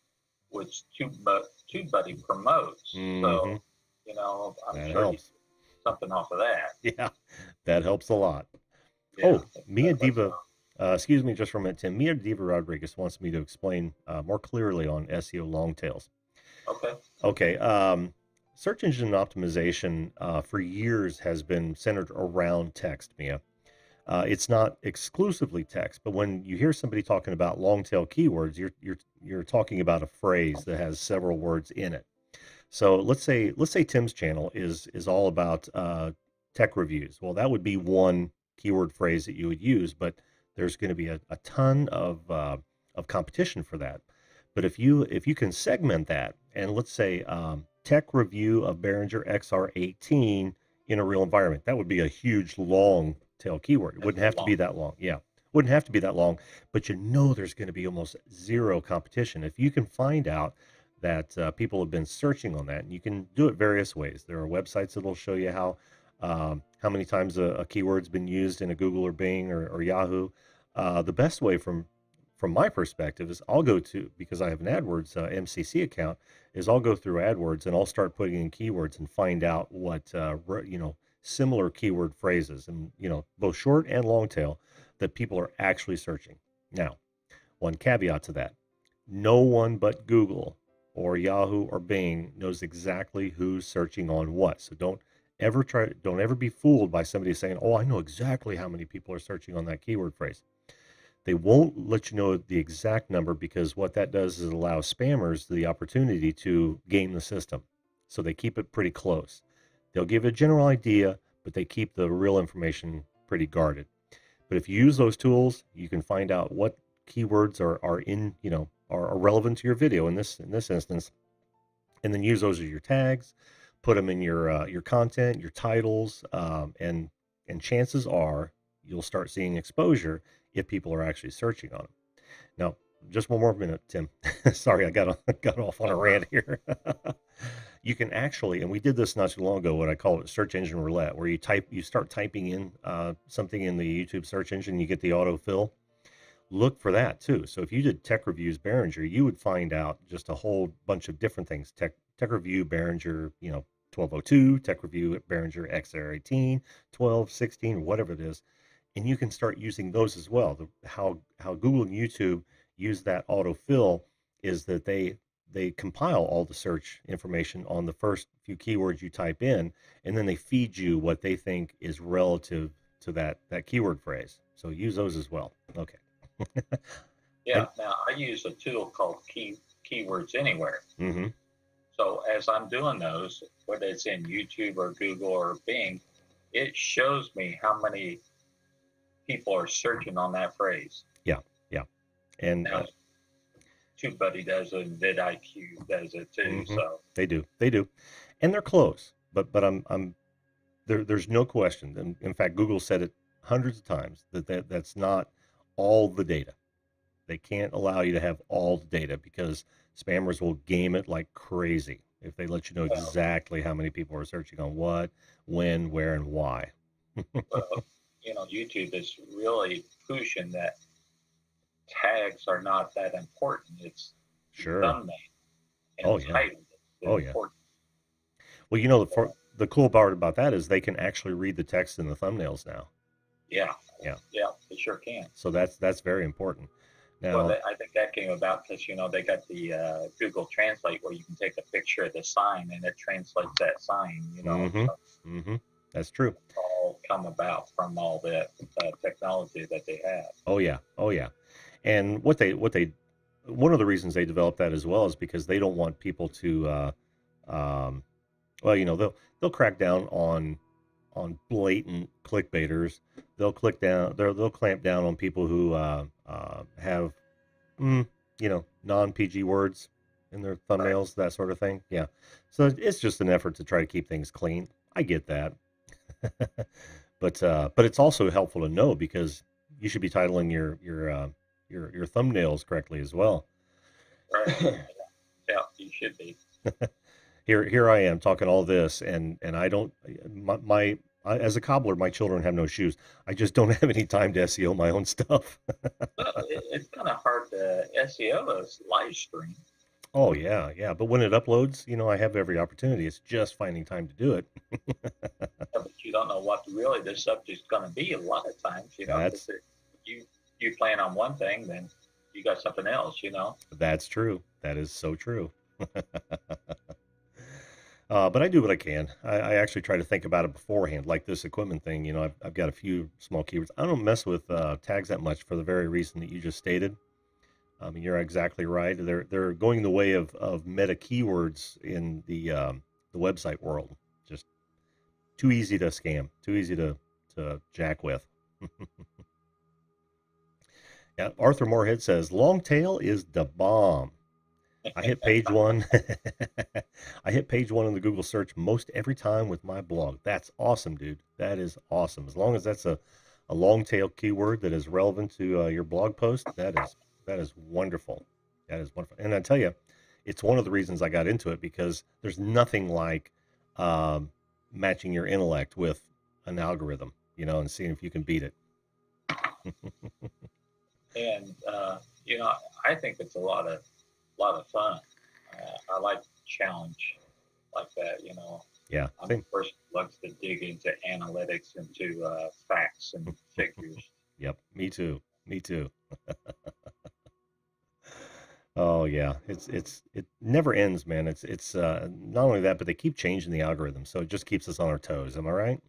which TubeBuddy promotes. Hmm. So, I'm That sure he's helps. something off of that. Yeah, that helps a lot. Yeah. Oh, Mia Let's Diva, excuse me just for a minute, Tim. Mia Diva Rodriguez wants me to explain more clearly on SEO long tails. Okay. Okay, search engine optimization for years has been centered around text, Mia. It's not exclusively text, but when you hear somebody talking about long tail keywords, you're talking about a phrase that has several words in it. So let's say Tim's channel is all about tech reviews. Well, that would be one keyword phrase that you would use, but there's going to be a ton of competition for that. But if you can segment that, and let's say tech review of Behringer XR18 in a real environment, that would be a huge long tail keyword. It That's wouldn't a have to long. be that long. Yeah, wouldn't have to be that long, but there's going to be almost zero competition if you can find out that people have been searching on that. And you can do it various ways. There are websites that will show you how many times a keyword's been used in a Google or Bing or Yahoo. The best way from my perspective is I'll go to, because I have an AdWords MCC account, is I'll go through AdWords and I'll start putting in keywords and find out what similar keyword phrases, and both short and long tail, that people are actually searching. Now, one caveat to that: no one but Google or Yahoo or Bing knows exactly who's searching on what. So don't ever be fooled by somebody saying, "Oh, I know exactly how many people are searching on that keyword phrase." They won't let you know the exact number, because what that does is it allows spammers the opportunity to game the system. So they keep it pretty close. They'll give a general idea, but they keep the real information pretty guarded. But if you use those tools, you can find out what keywords are in, are relevant to your video in this instance, and then use those as your tags, put them in your content, your titles, and chances are you'll start seeing exposure if people are actually searching on them. Now, just one more minute, Tim. Sorry, I got off on a rant here. You can actually, and we did this not too long ago, what I call it search engine roulette, where you start typing in something in the YouTube search engine, you get the autofill. Look for that too. So if you did tech reviews Behringer, you would find out just a whole bunch of different things. Tech review Behringer, 1202, tech review Behringer XR18, 12, 16, whatever it is, and you can start using those as well. How Google and YouTube use that autofill is that they compile all the search information on the first few keywords you type in, and then they feed you what they think is relative to that keyword phrase. So use those as well. Okay. Yeah. And, Now I use a tool called Keywords Anywhere. mm-hmm. So as I'm doing those, whether it's in YouTube or Google or Bing, it shows me how many people are searching on that phrase. Yeah, yeah. And now, TubeBuddy does it, and vidIQ does it too. mm-hmm. So They do, and they're close. But I'm there's no question. And in fact, Google said it hundreds of times that's not all the data. They can't allow you to have all the data because spammers will game it like crazy if they let you know exactly how many people are searching on what, when, where, and why. well, YouTube is really pushing that tags are not that important. It's Sure. thumbnail and Oh yeah. title. Oh yeah. Well, the cool part about that is they can actually read the text in the thumbnails now. Yeah. Yeah. Yeah, they sure can. So that's very important. Now, Well, I think that came about because they got the Google Translate where you can take a picture of the sign and it translates that sign. mm-hmm, So mm-hmm, that's true. it's all come about from all that technology that they have. Oh yeah, oh yeah. And one of the reasons they developed that as well is because they don't want people to, um, well, they'll crack down on blatant clickbaiters. They'll clamp down on people who have non PG words in their thumbnails, that sort of thing. Yeah. So it's just an effort to try to keep things clean. I get that. But it's also helpful to know because you should be titling your thumbnails correctly as well. Right. Yeah, you should be. Here I am talking all this, and I don't as a cobbler, my children have no shoes. I just don't have any time to SEO my own stuff. Well, it's kind of hard to SEO a live stream. Oh yeah, yeah. But when it uploads, I have every opportunity. It's just finding time to do it. But you don't know what really the subject's going to be a lot of times. That's You plan on one thing, then you got something else. that's true. That is so true. But I do what I can. I actually try to think about it beforehand, like this equipment thing. I've got a few small keywords. I don't mess with tags that much for the very reason that you just stated. I mean, you're exactly right. They're going the way of meta keywords in the website world. Just too easy to scam, too easy to jack with. Yeah, Arthur Moorhead says long tail is the bomb. I hit page one. I hit page one in the Google search most every time with my blog. That's awesome, dude. That is awesome. As long as that's a long tail keyword that is relevant to your blog post, that is wonderful. That is wonderful. And I tell you, it's one of the reasons I got into it because there's nothing like matching your intellect with an algorithm, and seeing if you can beat it. And I think it's a lot of fun. I like challenge like that. Yeah. I'm the person who likes to dig into analytics, into facts and figures. Yep. Me too. Oh yeah, it never ends, man. It's not only that, but they keep changing the algorithm, so it just keeps us on our toes. Am I right?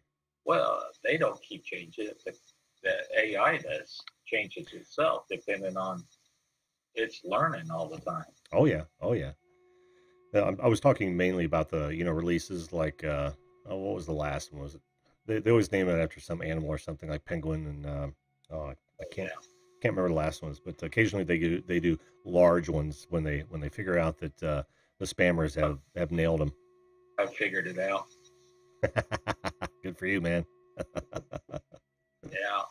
Well, they don't keep changing it, but the AI does changes itself depending on its learning all the time. Oh yeah, oh yeah. I was talking mainly about the releases like oh, what was the last one? Was it? They always name it after some animal or something like penguin and oh I But can't yeah, can't remember the last ones, but occasionally they do large ones when they figure out that the spammers have nailed them. I figured it out. Good for you, man. Yeah,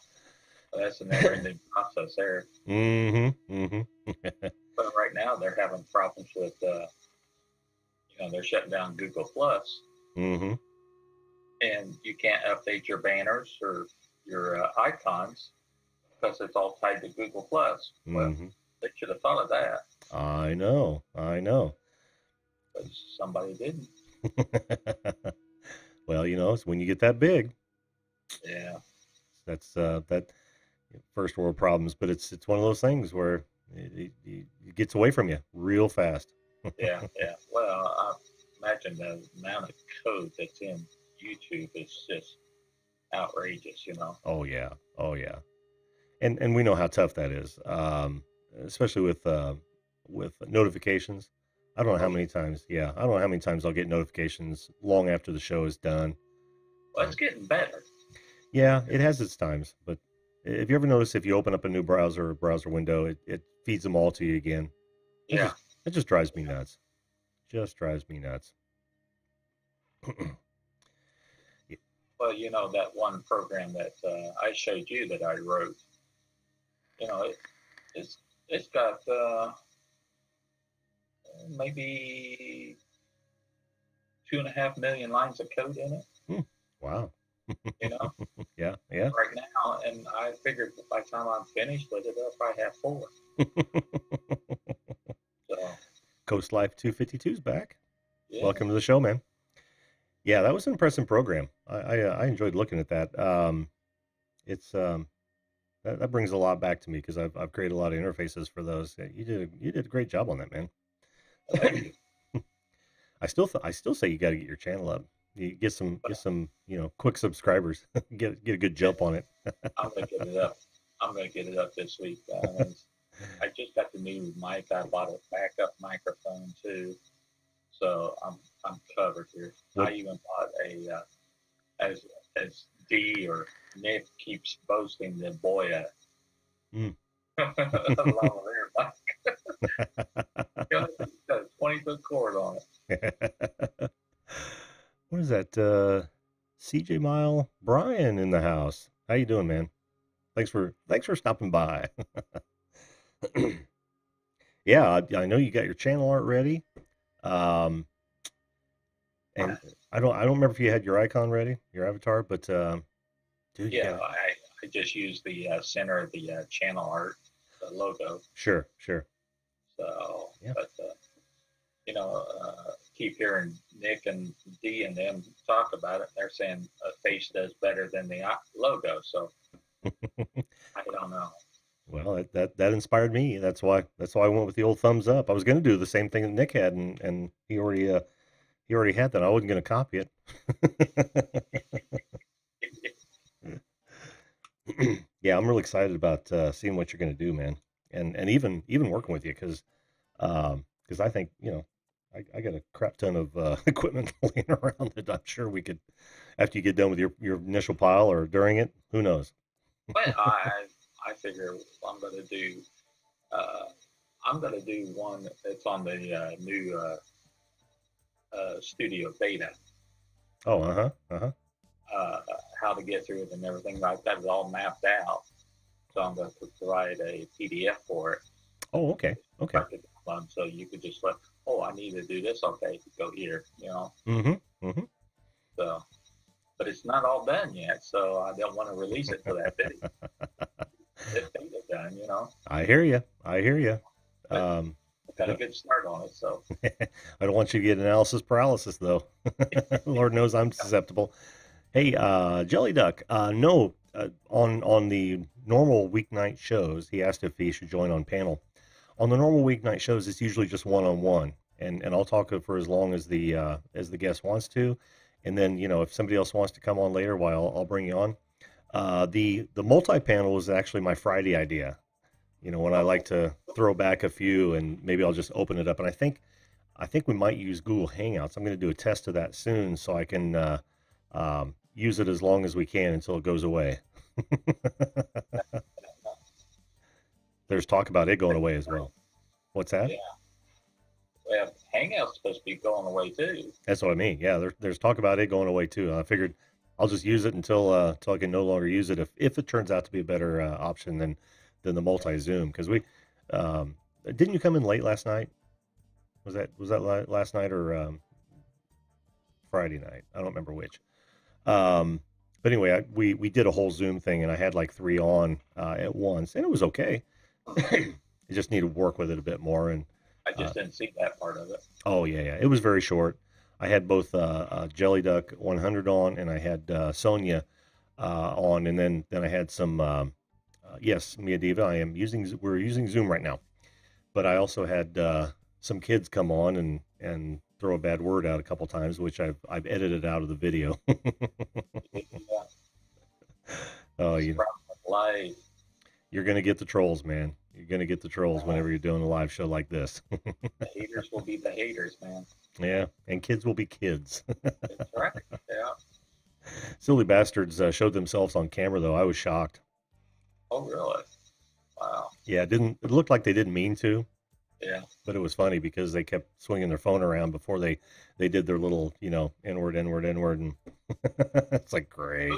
that's a never-ending process there. Mm-hmm. Mm-hmm. But right now they're having problems with, they're shutting down Google Plus, Mm-hmm. and you can't update your banners or your icons because it's all tied to Google Plus. Well, Mm-hmm. they should have thought of that, I know. I know. but somebody didn't. Well, it's when you get that big, Yeah, that's that first world problems, but it's one of those things where it gets away from you real fast. yeah, yeah. Well, I imagine the amount of code that's in YouTube is just outrageous. Oh yeah, oh yeah, and we know how tough that is, especially with notifications. I don't know how Oh, yeah. many times. Yeah, I don't know how many times I'll get notifications long after the show is done. Well, it's getting better. Yeah, it has its times, but if you ever notice if you open up a new browser or browser window, it feeds them all to you again. It Yeah. just it just drives me nuts. Just drives me nuts. Y- Well, that one program that I showed you that I wrote, you know, it, it's it's got maybe 2.5 million lines of code in it. Hmm, wow. You know, Yeah, yeah. right now, and I figured by the time I'm finished with it, I'll probably have four. So Coast Life 252's back. yeah, Welcome to the show, man. Yeah, that was an impressive program. I enjoyed looking at that. It's that brings a lot back to me because I've created a lot of interfaces for those. Yeah, you did a great job on that, man. thank you. I still say you got to get your channel up. You get some quick subscribers. Get a good jump on it. I'm gonna get it up. I'm gonna get it up this week. I just got the new mic. I bought a backup microphone too, so I'm covered here. I What? even bought as as D or Nick keeps boasting, the Boya Mm. lavalier mic. It's got a 20-foot cord on it. What is that? CJ Mile Brian in the house. How you doing, man? Thanks for stopping by. Yeah, I know you got your channel art ready. Um, and I don't remember if you had your icon ready, your avatar, but dude, you Yeah, got it. I just used the center of the channel art, the logo. Sure, sure. So, Yeah. but keep hearing Nick and D and them talk about it. They're saying a face does better than the logo. So I don't know. Well, that inspired me. That's why I went with the old thumbs up. I was going to do the same thing that Nick had, and he already had that. I wasn't going to copy it. Yeah, I'm really excited about seeing what you're going to do, man, and even working with you because I think I got a crap ton of equipment laying around that I'm sure we could after you get done with your initial pile or during it, who knows? But I figure uh, I'm gonna do one that's on the new studio beta. Oh, uh-huh, uh-huh. Uh, how to get through it and everything. I've got it all mapped out, so I'm going to provide a PDF for it. Oh, okay, okay. So you could just let, oh, I need to do this. Okay, go here. Mm-hmm, mm-hmm. So, but it's not all done yet, so I don't want to release it for that video. It's done. I hear you. I hear you. But Um, I got a good start on it. So, I don't want you to get analysis paralysis, though. Lord knows I'm susceptible. Hey, Jelly Duck. No, on the normal weeknight shows, he asked if he should join on panel. On the normal weeknight shows, it's usually just one on one, and I'll talk for as long as the guest wants to, and then if somebody else wants to come on later, while I'll bring you on. The multi panel is actually my Friday idea. When I oh, like to throw back a few, and maybe I'll just open it up. And I think I think we might use Google Hangouts. I'm going to do a test of that soon so I can use it as long as we can until it goes away. There's talk about it going away as well. What's that? Yeah. Well, Hangout's supposed to be going away too. That's what I mean. Yeah, there's talk about it going away too. I figured I'll just use it until I can no longer use it if it turns out to be a better option than the multi-Zoom. Because didn't you come in late last night? Was that last night or Friday night? I don't remember which. But anyway, we did a whole Zoom thing, and I had like three on at once, and it was okay. I just need to work with it a bit more. And I just didn't see that part of it. oh yeah, it was very short. I had both Jelly Duck 100 on, and I had Sonia on, and then I had some yes, Mia Diva. We're using Zoom right now, but I also had some kids come on and throw a bad word out a couple times, which I've edited out of the video. Yeah. Oh, Live. you're gonna get the trolls, man. You're gonna get the trolls whenever you're doing a live show like this. The haters will be the haters, man. Yeah, and kids will be kids. That's right. Yeah. Silly bastards showed themselves on camera though. I was shocked. Oh, really? Wow. Yeah, it looked like they didn't mean to, Yeah. but it was funny because they kept swinging their phone around before they did their little, inward, inward, inward, and it's like great.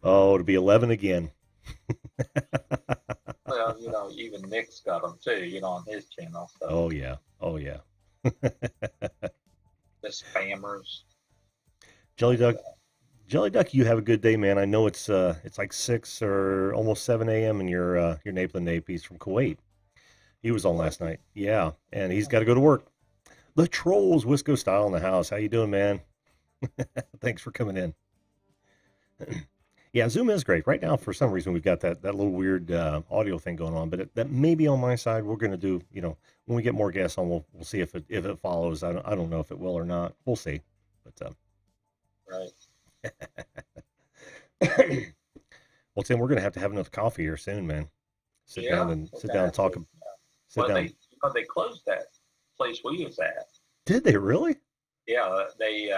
Oh, to be 11 again. Well, even Nick's got them too, on his channel. So Oh yeah. Oh yeah. the spammers. Jelly Duck, Jelly Duck, you have a good day, man. I know it's like 6 or almost 7 a.m. in your Naples Nape. He's from Kuwait. He was on last night. Yeah, and he's got to go to work. The trolls, Wisco style in the house. How you doing, man? Thanks for coming in. Yeah, Zoom is great. Right now, for some reason, we've got that little weird audio thing going on, but that may be on my side. We're going to do, when we get more guests on, we'll see if it follows. I don't know if it will or not. We'll see. But Right. well, Tim, we're going to have enough coffee here soon, man. Sit down and talk. Sit Well, down. they closed that place we was at. Did they really? Yeah, they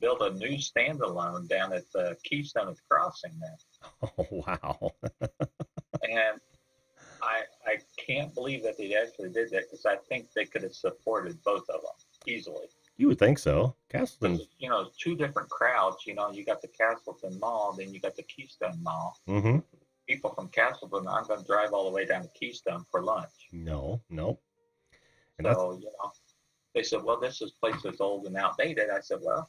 built a new standalone down at the Keystone at the Crossing now. Oh, wow. And I can't believe that they actually did that because I think they could have supported both of them easily. You would think so. Castleton. Two different crowds. You got the Castleton Mall, then you got the Keystone Mall. Mm-hmm. People from Castleton aren't going to drive all the way down to Keystone for lunch. No. And So, they said, well, this place is old and outdated. I said, well,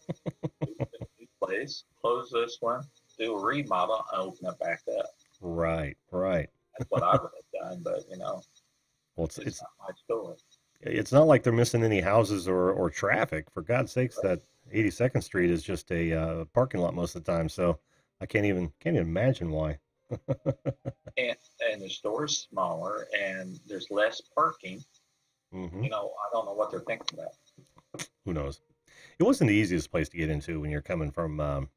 new place, close this one, do a remodel, and open it back up. right. That's what I would have done, but, Well, it's it's not my story. it's not like they're missing any houses or traffic. For God's sakes, that 82nd Street is just a parking lot most of the time. So I can't even imagine why. And the store's smaller, and there's less parking. Mm-hmm. I don't know what they're thinking about. Who knows? It wasn't the easiest place to get into when you're coming from the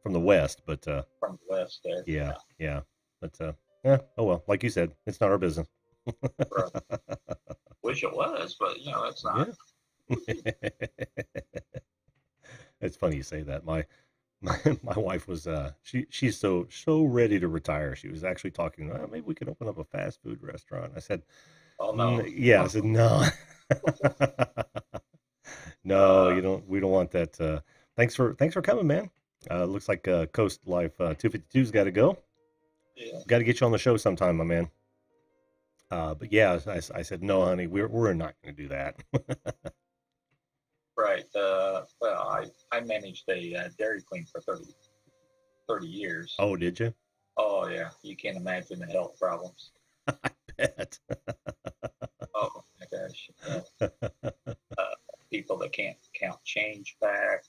west, but From the west there. yeah. But oh well, like you said, it's not our business. Right. Wish it was, but, it's not. Yeah. It's funny you say that. My wife was she's so ready to retire. She was actually talking, maybe we could open up a fast food restaurant. I said, Oh, no. yeah. I said, no. No, we don't want that. Thanks for coming, man. Looks like Coast Life 252's got to go. Yeah. Got to get you on the show sometime, my man. But yeah, I said, no, honey, we're not going to do that. Right. Well, I managed a Dairy Queen for 30 years. Oh, did you? Oh, yeah. You can't imagine the health problems. I bet. Oh, my gosh. People that can't count change back,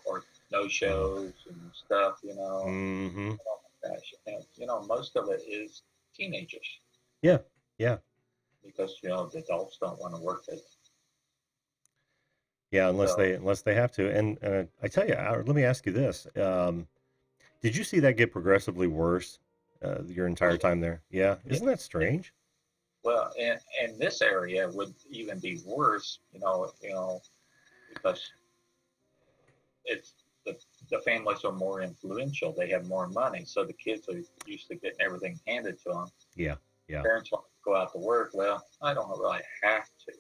or no shows and stuff, Mm-hmm. Oh, my gosh. And, most of it is teenagers. Yeah. Because, the adults don't want to work it. Yeah, unless So, they have to. And I tell you, let me ask you this: did you see that get progressively worse your entire time there? Yeah, isn't that strange? Well, and this area would even be worse, because it's the families are more influential. They have more money, so the kids are used to getting everything handed to them. Yeah, yeah. Parents want to go out to work. Well, I don't really have to.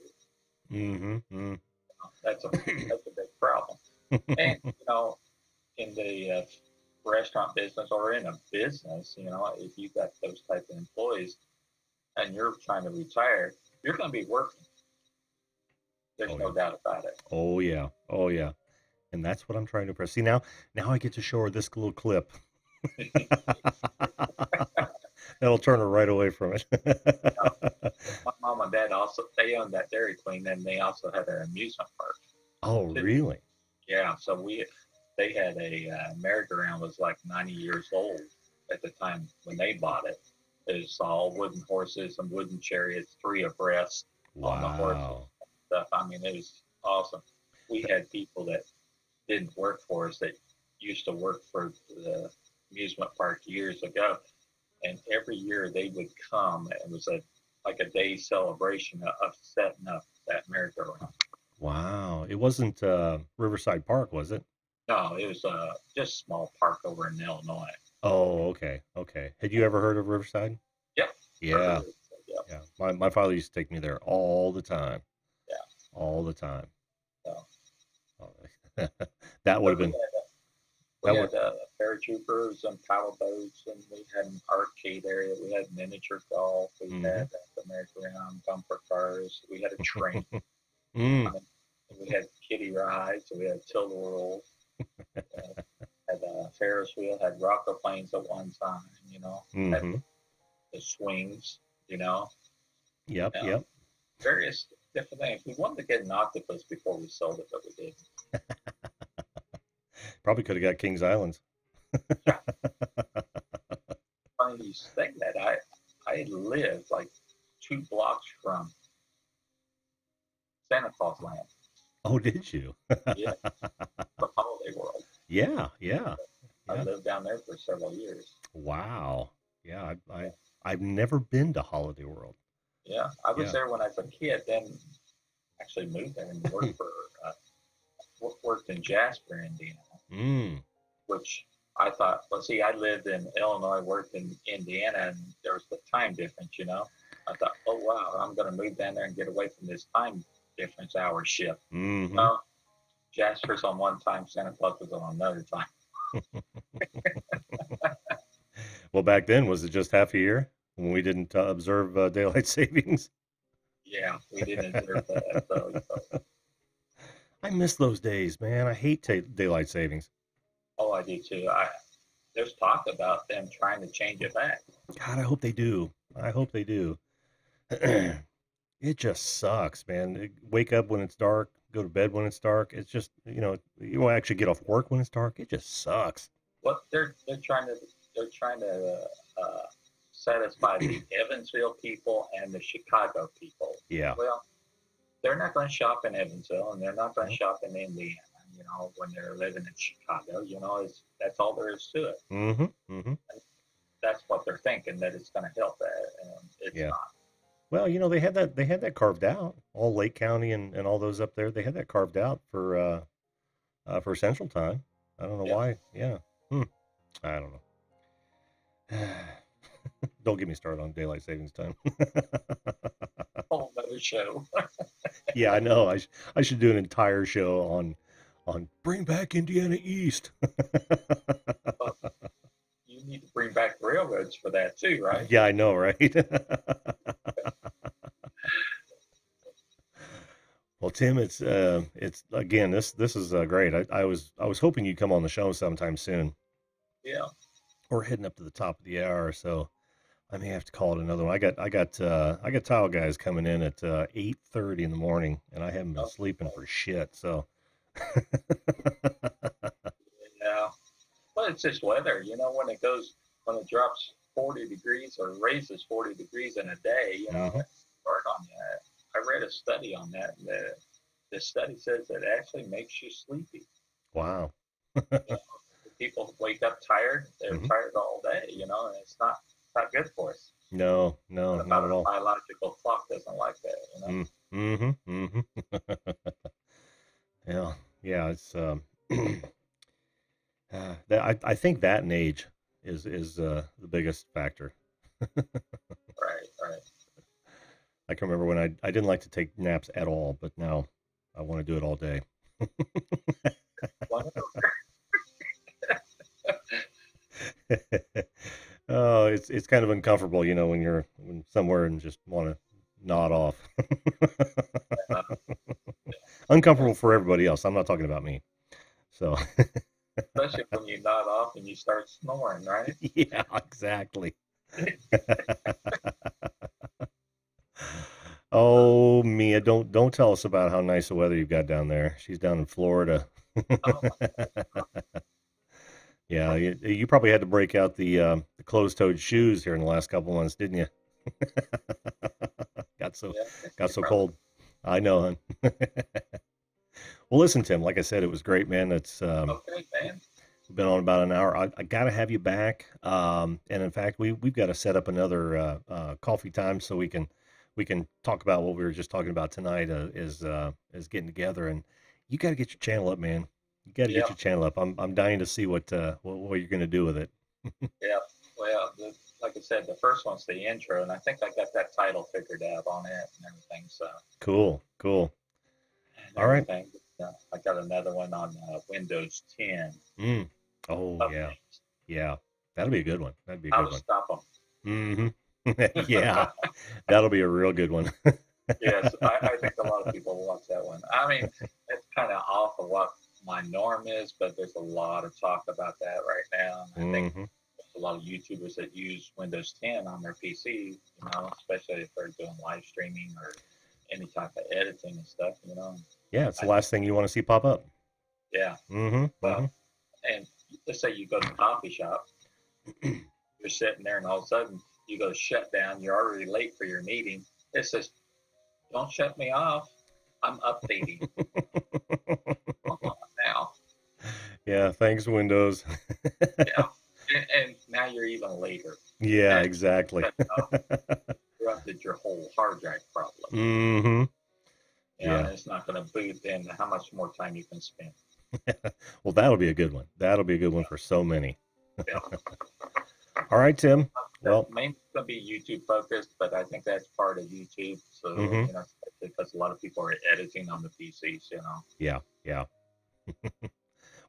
Mm-hmm. That's a big problem. And in the restaurant business or in a business, if you've got those type of employees and you're trying to retire, you're going to be working. There's Oh no yeah. doubt about it. Oh yeah. Oh yeah. And that's what I'm trying to press. See now I get to show her this little clip. That'll turn her right away from it. My mom and dad also they owned that Dairy Queen, and they also had an amusement park Oh too. really? Yeah, so they had a merry-go-round was like 90 years old at the time when they bought it. It was all wooden horses and wooden chariots, three abreast on the horses Wow. and stuff. I mean, it was awesome. We had people that didn't work for us that used to work for the amusement park years ago, and every year they would come. It was like a day celebration of setting up that merry-go-round. Wow. It wasn't Riverside Park, was it? No, it was just a small park over in Illinois. Oh, okay. Okay. Had you ever heard of Riverside? Yep, I heard Yeah. it. Yep, Yeah. My father used to take me there all the time. yeah. All the time. So, Oh, that would have but been we that would had paratroopers and paddle boats, and we had an arcade area. We had miniature golf. We mm-hmm. had the merry-go-round, bumper cars. We had a train. Mm. I mean, we had kiddie rides. We had tilt-a-whirl. Had a Ferris wheel. Had rocker planes at one time. Had Mm-hmm. the swings. You know, Yep, uh, yep. various different things. We wanted to get an octopus before we sold it, but we didn't. Probably could have got Kings Islands. Yeah, funny you think that I lived like 2 blocks from Santa Claus Land. Oh, did you? Yeah, the Holiday World. Yeah, yeah, I yeah. lived down there for several years. Wow. Yeah, Yeah, I've never been to Holiday World. yeah. I was Yeah. there when I was a kid. Then actually moved there and worked in Jasper, Indiana, Mm. which I thought. Well, see, I lived in Illinois, worked in Indiana, and there was the time difference. I thought, oh wow, I'm going to move down there and get away from this time difference hour shift. Mm-hmm. No, Jasper's on one time, Santa Claus was on another time. Well, back then, was it just half a year when we didn't observe daylight savings? Yeah, we didn't observe that. So, I miss those days, man. I hate daylight savings. oh, I do too. There's talk about them trying to change it back. God, I hope they do. I hope they do. It just sucks, man. Wake up when it's dark, go to bed when it's dark. It's just, you won't actually get off work when it's dark. It just sucks. What they're trying to satisfy the Evansville people and the Chicago people. Yeah. Well, they're not going to shop in Evansville, and they're not going to shop in Indiana. When they're living in Chicago, that's all there is to it. Mm-hmm. Mm-hmm. That's what they're thinking, that it's going to help that, and it's Yeah. not. Well, they had that carved out. All Lake County and all those up there, they had that carved out for Central Time. I don't know Yeah. why. Yeah. I don't know. Don't get me started on daylight savings time. Whole other show. Yeah, I know. I should do an entire show on bring back Indiana East. But you need to bring back railroads for that too, right? Yeah, I know, right? Well, Tim, it's again, this is great. I was hoping you'd come on the show sometime soon. Yeah. We're heading up to the top of the hour, so I may have to call it another one. I got tile guys coming in at 8:30 in the morning, and I haven't been sleeping for shit. So Yeah. Well, it's just weather. When it drops 40 degrees or raises 40 degrees in a day, Mhm. it's hard on you. I read a study on that, and the study says it actually makes you sleepy. Wow. People wake up tired. They're Mhm. tired all day, and it's not good for us. No, no, not About at a all. biological clock doesn't like that, Mm, mm-hmm, mm-hmm. Yeah, yeah, it's I think that and age is the biggest factor. Right, right. I can remember when I didn't like to take naps at all, but now I want to do it all day. One of Oh, it's kind of uncomfortable, when when somewhere and just want to nod off. them, Uncomfortable for everybody else. I'm not talking about me. So, especially when you nod off and you start snoring, right? yeah, exactly. Oh, Mia, don't tell us about how nice the weather you've got down there. She's down in Florida. Oh my Yeah, you probably had to break out the closed-toed shoes here in the last couple months, didn't you? Got so yeah, that's got your so problem. cold. I know, hon. Well, listen, Tim, like I said, it was great, man. It's Okay, man. been on about an hour. I gotta have you back. And in fact, we've got to set up another coffee time so we can talk about what we were just talking about tonight. Is getting together, and you got to get your channel up, man. You got to get Yeah, your channel up. I'm dying to see what you're gonna do with it. yeah. Well, like I said, the first one's the intro, and I think I got that title figured out on it and everything. So Cool, cool. and All right. everything. Yeah, I got another one on Windows 10 Mm. Oh yeah, updates. yeah. That'll be a good one. That'd be a How good to one. stop them. Hmm. Yeah, that'll be a real good one. Yes, I think a lot of people will watch that one. I mean, it's kind of off of what my norm is, but there's a lot of talk about that right now. And I think Hmm. there's a lot of YouTubers that use Windows 10 on their PC, especially if they're doing live streaming or any type of editing and stuff. Yeah, it's the I, last thing you want to see pop up. yeah. Hmm. Well, Hmm. and let's say you go to a coffee shop, you're sitting there, and all of a sudden you go shut down. You're already late for your meeting. It says, "Don't shut me off. I'm updating." Come on now. Yeah, thanks, Windows. Yeah. And now you're even later. Yeah, And exactly. that interrupted your whole hard drive probably. Hmm. And Yeah. it's not going to boot in how much more time you can spend. Well, that'll be a good one. That'll be a good one for so many. Yeah. All right, Tim. That Well, mainly going to be YouTube focused, but I think that's part of YouTube. So, hmm, because a lot of people are editing on the PCs. yeah, yeah.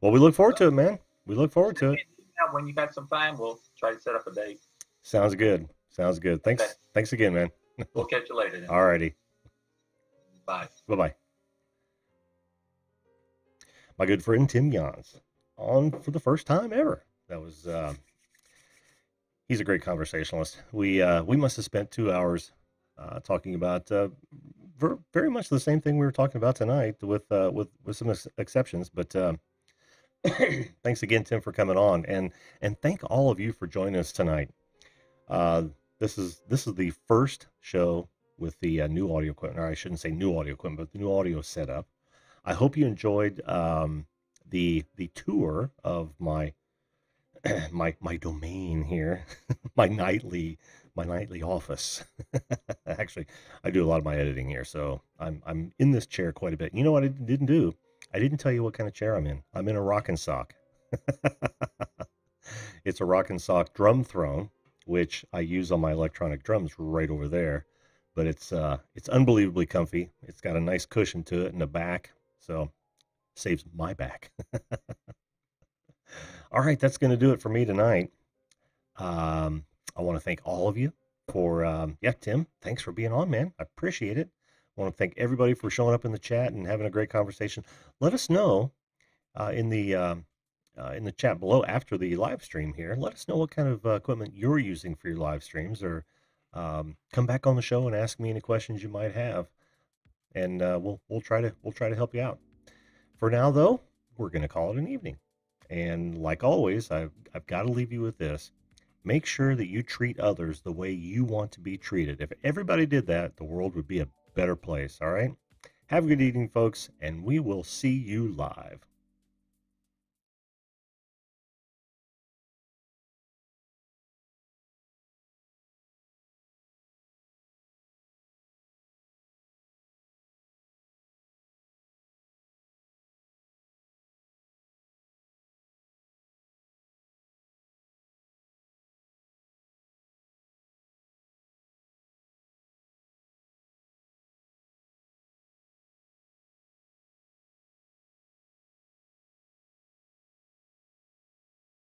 Well, we look forward to it, man. We look forward Send to me it. an email when you got some time. We'll try to set up a date. Sounds good. Sounds good. Okay. Thanks again, man. We'll catch you later then. All righty. Bye. Bye bye. My good friend Tim Jans on for the first time ever. That was he's a great conversationalist. We must have spent 2 hours talking about very much the same thing we were talking about tonight with some exceptions. But thanks again, Tim, for coming on, and thank all of you for joining us tonight. Uh, this is the first show with the new audio equipment, or I shouldn't say new audio equipment, but the new audio setup. I hope you enjoyed the tour of my my domain here, my nightly my nightly office. Actually, I do a lot of my editing here, so I'm in this chair quite a bit. You know what I didn't do? I didn't tell you what kind of chair I'm in. I'm in a rock and sock. It's a rock and sock drum throne, which I use on my electronic drums right over there. But it's unbelievably comfy. It's got a nice cushion to it in the back, so saves my back. All right, that's going to do it for me tonight. I want to thank all of you for, yeah, Tim, thanks for being on, man. I appreciate it. I want to thank everybody for showing up in the chat and having a great conversation. Let us know uh, in the um, in the chat below after the live stream here. Let us know what kind of equipment you're using for your live streams, or come back on the show and ask me any questions you might have, and we'll try to help you out. For now, though, we're going to call it an evening. And like always, I've got to leave you with this. Make sure that you treat others the way you want to be treated. If everybody did that, the world would be a better place. All right? Have a good evening, folks, and we will see you live.